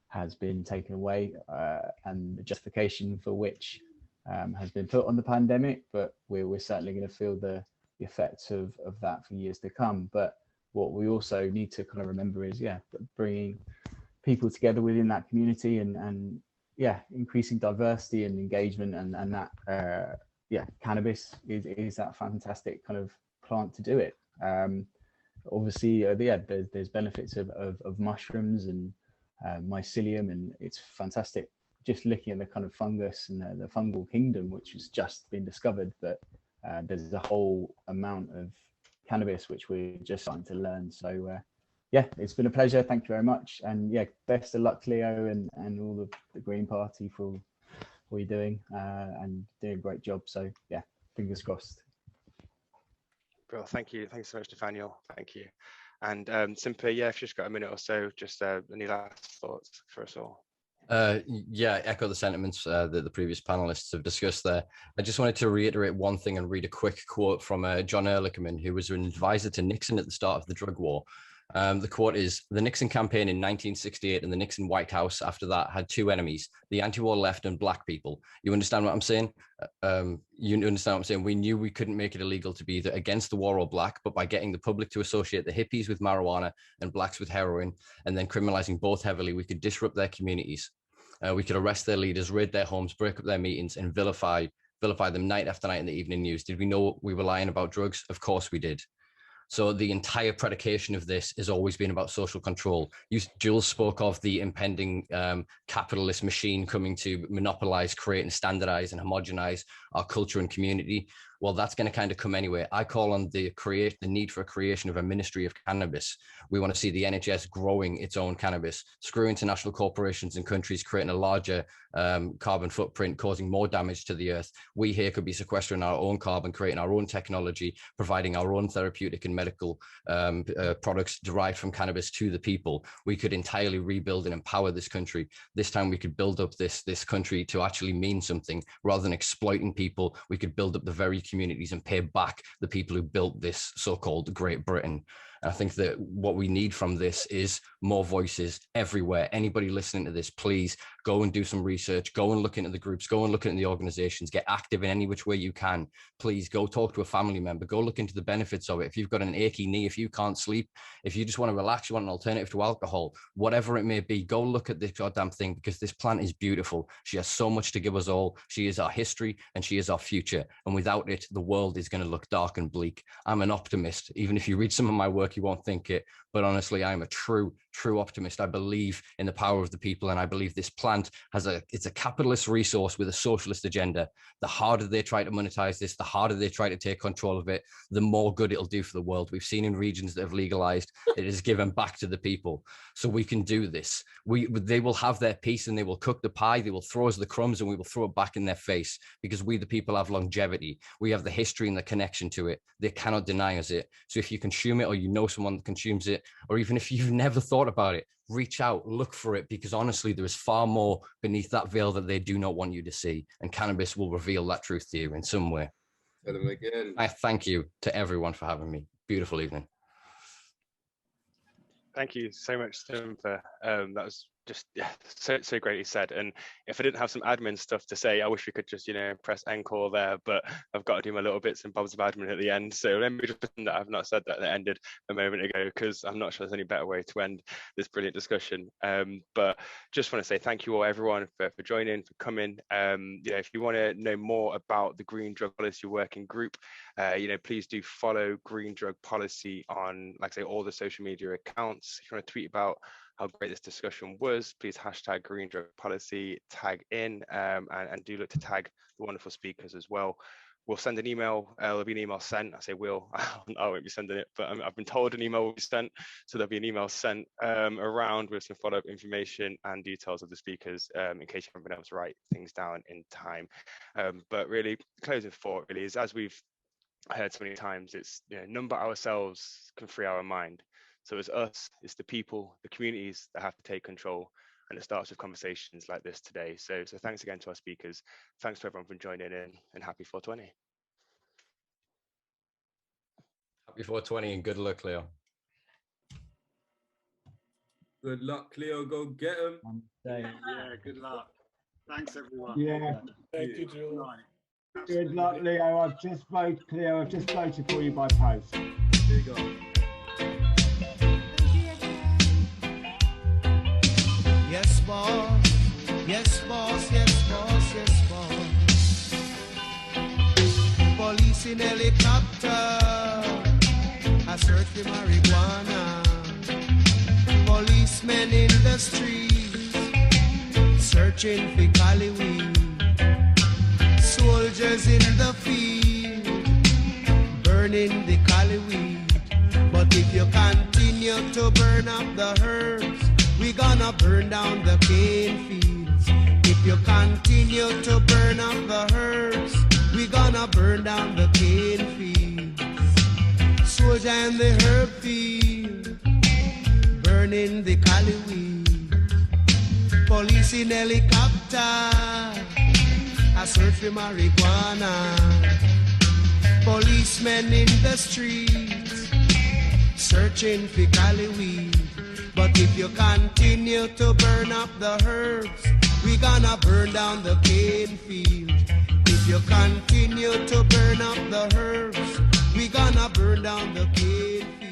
has been taken away, and the justification for which has been put on the pandemic, but we're certainly going to feel the effects of that for years to come. But what we also need to kind of remember is, yeah, bringing people together within that community, and yeah, increasing diversity and engagement, and that yeah, cannabis is that fantastic kind of plant to do it. Obviously, yeah, there's benefits of mushrooms and mycelium, and it's fantastic just looking at the kind of fungus and the fungal kingdom, which has just been discovered. But there's a whole amount of cannabis which we're just starting to learn. So yeah, it's been a pleasure. Thank you very much. And yeah, best of luck, Cleo, and all the Green Party for what you're doing, and doing a great job. So yeah, fingers crossed. Well, thank you so much, Nathaniel. Thank you. And Simpa, yeah, if you've just got a minute or so, just any last thoughts for us all? Yeah, echo the sentiments that the previous panelists have discussed there. I just wanted to reiterate one thing and read a quick quote from John Ehrlichman, who was an advisor to Nixon at the start of the drug war. The quote is, "The Nixon campaign in 1968 and the Nixon White House after that had two enemies, the anti-war left and black people." You understand what I'm saying? You understand what I'm saying? We knew we couldn't make it illegal to be either against the war or black, but by getting the public to associate the hippies with marijuana and blacks with heroin, and then criminalizing both heavily, we could disrupt their communities. We could arrest their leaders, raid their homes, break up their meetings, and vilify them night after night in the evening news. Did we know we were lying about drugs? Of course we did. So the entire predication of this has always been about social control. Jules spoke of the impending capitalist machine coming to monopolize, create, and standardize and homogenize our culture and community. Well, that's going to kind of come anyway. I call on the need for a creation of a ministry of cannabis. We want to see the NHS growing its own cannabis, screw international corporations and countries creating a larger carbon footprint, causing more damage to the earth. We here could be sequestering our own carbon, creating our own technology, providing our own therapeutic and medical products derived from cannabis to the people. We could entirely rebuild and empower this country. This time we could build up this country to actually mean something rather than exploiting people. We could build up the very communities and pay back the people who built this so-called Great Britain. And I think that what we need from this is more voices everywhere. Anybody listening to this, please go and do some research, go and look into the groups, go and look into the organizations, get active in any which way you can. Please go talk to a family member, go look into the benefits of it. If you've got an achy knee, if you can't sleep, if you just want to relax, you want an alternative to alcohol, whatever it may be, go look at this goddamn thing, because this plant is beautiful. She has so much to give us all. She is our history and she is our future. And without it, the world is going to look dark and bleak. I'm an optimist. Even if you read some of my work, you won't think it. But honestly, I'm a true optimist. I believe in the power of the people, and I believe this plant it's a capitalist resource with a socialist agenda. The harder they try to monetize this, the harder they try to take control of it, the more good it'll do for the world. We've seen in regions that have legalized, it is given back to the people. So we can do this. They will have their piece and they will cook the pie, they will throw us the crumbs and we will throw it back in their face, because we, the people, have longevity. We have the history and the connection to it. They cannot deny us it. So if you consume it, or you know someone that consumes it, or even if you've never thought about it, reach out, look for it, because honestly, there is far more beneath that veil that they do not want you to see. And cannabis will reveal that truth to you in some way. Tell them again. I thank you to everyone for having me. Beautiful evening. Thank you so much, Simpa. That was just so greatly said. And if I didn't have some admin stuff to say, I wish we could just press encore there, but I've got to do my little bits and bobs of admin at the end. So let me just pretend that I've not said that ended a moment ago, because I'm not sure there's any better way to end this brilliant discussion. But just want to say thank you all, everyone, for joining, for coming. If you want to know more about the Green Drug Policy Working Group, please do follow Green Drug Policy on, like I say, all the social media accounts. If you want to tweet about how great this discussion was, please hashtag Green Drug Policy, tag in, and do look to tag the wonderful speakers as well. we'll send an email. There'll be an email sent. I say will. I won't be sending it, but I've been told an email will be sent. So there'll be an email sent around with some follow-up information and details of the speakers in case you haven't been able to write things down in time. But really, closing thought really is, as we've heard so many times, it's, you know, none but ourselves can free our mind. So it's us, it's the people, the communities that have to take control. And it starts with conversations like this today. So thanks again to our speakers. Thanks to everyone for joining in, and happy 420. Happy 420 and good luck, Cleo. Good luck, Cleo. Go get him. Yeah, good luck. Thanks, everyone. Yeah. Thank you, Jules. Good luck, Leo. I've just voted, Cleo. I've just voted for you by post. There you go. Yes, boss. Yes, boss. Yes, boss. Yes, boss. Police in helicopter. I search for marijuana. Policemen in the streets, searching for cali weed. Soldiers in the field, burning the cali weed. But if you continue to burn up the herbs, we gonna burn down the cane fields. If you continue to burn up the herbs, we gonna burn down the cane fields. Soldier in the herb field, burning the cali weed. Police in helicopter, I search for marijuana. Policemen in the streets, searching for cali weed. But if you continue to burn up the herbs, we gonna burn down the cane field. If you continue to burn up the herbs, we gonna burn down the cane field.